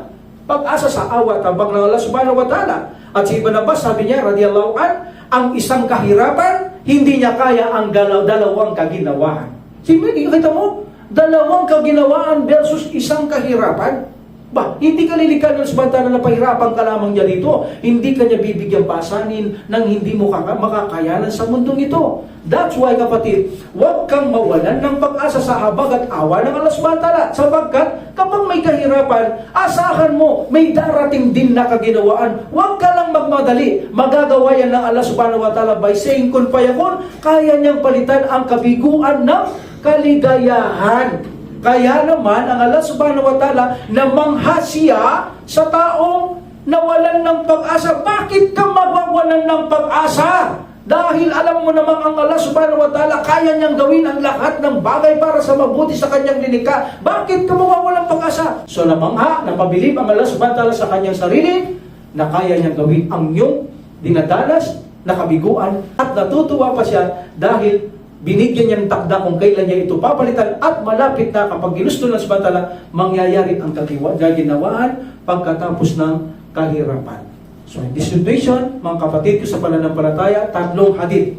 pag-asa sa awa at habag ng Allah Subhanahu wa Ta'ala? At si Ibn Abbas, sabi niya, radiyallahu an, ang isang kahirapan, hindi niya kaya ang dalawang kaginawahan. Kita mo, dalawang kaginawaan versus isang kahirapan. Ba, hindi ka lilikha ng Subhanahu na pahirapan ka lamang niya dito. Hindi ka niya bibigyan pasanin nang hindi mo makakayanan sa mundong ito. That's why, kapatid, huwag kang mawalan ng pag-asa sa habag at awa ng Allah Subhanahu wa Ta'ala. Sapagkat kapag may kahirapan, asahan mo, may darating din na kaginawaan. Huwag ka lang magmadali. Magagawa yan ng Allah Subhanahu wa Ta'ala by saying kun fayakun, kaya niyang palitan ang kabiguan ng kaligayahan. Kaya naman, ang Allah Subhanahu wa Ta'ala namangha siya sa taong nawalan ng pag-asa. Bakit ka mawawalan ng pag-asa? Dahil alam mo namang ang Allah Subhanahu wa Ta'ala kaya niyang gawin ang lahat ng bagay para sa mabuti sa kanyang linikha. Bakit ka mawawalan ng pag-asa? So namangha, napabilib ang Allah Subhanahu wa Ta'ala sa kanyang sarili na kaya niyang gawin ang iyong dinadanas na kabiguan at natutuwa pa siya dahil binigyan niya ng takda kung kailan niya ito papalitan at malapit na kapag ginusto ng Subhanahu wa Ta'ala, mangyayari ang kaginawaan pagkatapos ng kahirapan. So in this situation, mga kapatid ko sa pananampalataya, tatlong hadith.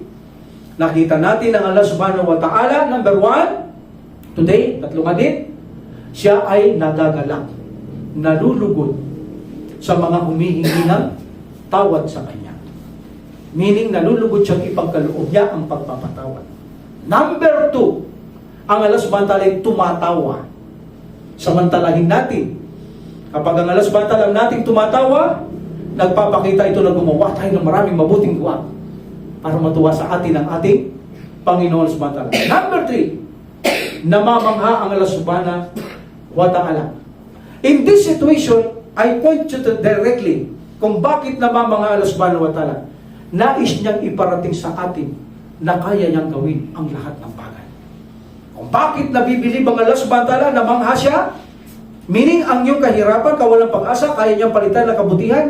Nakita natin ang Allah Subhanahu wa Ta'ala, number 1, today, tatlong hadith, siya ay nagagalak, nalulugod sa mga humihingi ng tawad sa Kanya. Meaning, nalulugod siyang ipagkaloob niya ang pagpapatawad. Number 2, ang Allah Subhanahu wa Ta'ala ay tumatawa. Samantalahin natin. Kapag ang Allah Subhanahu wa Ta'ala nating tumatawa, nagpapakita ito na gumawa tayo ng maraming mabuting gawa para matuwa sa atin ang ating Panginoon Subhanahu wa Ta'ala. Number 3, namamangha ang Allah Subhanahu wa Ta'ala. In this situation, I point you to directly kung bakit namamangha Allah Subhanahu wa Ta'ala. Nais niyang iparating sa atin na kaya niyang gawin ang lahat ng bagay. Kung bakit nabibilib ang Allah Subhanahu wa Ta'ala, namangha siya, meaning ang iyong kahirapan, kawalang pag-asa, kaya niyang palitan ng kabutihan,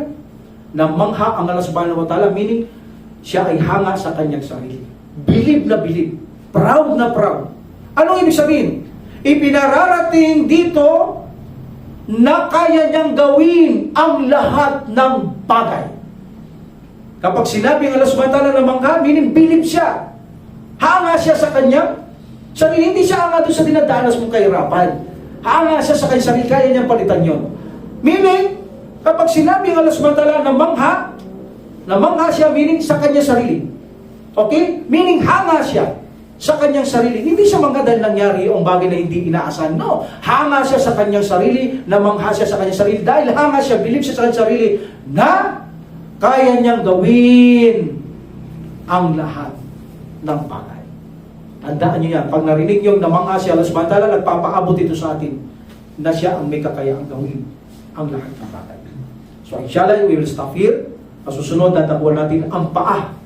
namangha ang Allah Subhanahu wa Ta'ala, meaning siya ay hanga sa kanyang sarili. Bilib na bilib. Proud na proud. Anong ibig sabihin? Ipinararating dito na kaya niyang gawin ang lahat ng bagay. Kapag sinabi ng Allah Subhanahu wa Ta'ala na mangha, meaning bilib siya. Hanga siya sa kanyang sarili. Hindi siya hanga doon sa dinadanas mong kahirapan. Hanga siya sa kanyang sarili, kaya niyang palitan yun. Meaning, kapag sinabi ng Allah Subhanahu wa Ta'ala na mangha siya, meaning sa kanyang sarili. Okay? Meaning, hanga siya sa kanyang sarili. Hindi siya mangha dahil nangyari yung bagay na hindi inaasahan. No. Hanga siya sa kanyang sarili, namangha siya sa kanyang sarili. Dahil hanga siya, bilib siya sa kanyang sarili, na kaya niyang gawin ang lahat ng bagay. Tandaan niyo yan. Pag narinig niyo namangha siya, Allah Subhanahu wa Ta'ala, nagpapaabot ito sa atin na siya ang may kakayaang gawin ang lahat ng bagay. So inshallah, we will stop here. Masusunod, tatapuan natin ang paa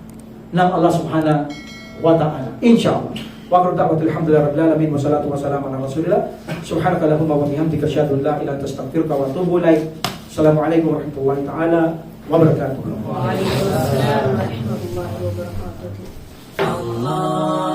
ng Allah Subhanahu wa Ta'ala. Inshallah. Wa akhiru da'watina alhamdulillahi rabbil alamin wa salatu wa salamu ala rasulillah. Subhanaka Allahumma wa bihamdika asyhadu an la ilaha illa anta astaghfiruka wa atubu ilaik. Assalamualaikum warahmatullahi ta'ala wabarakatuh. Waalaikumsalam warahmatullahi wabarakatuh. Allah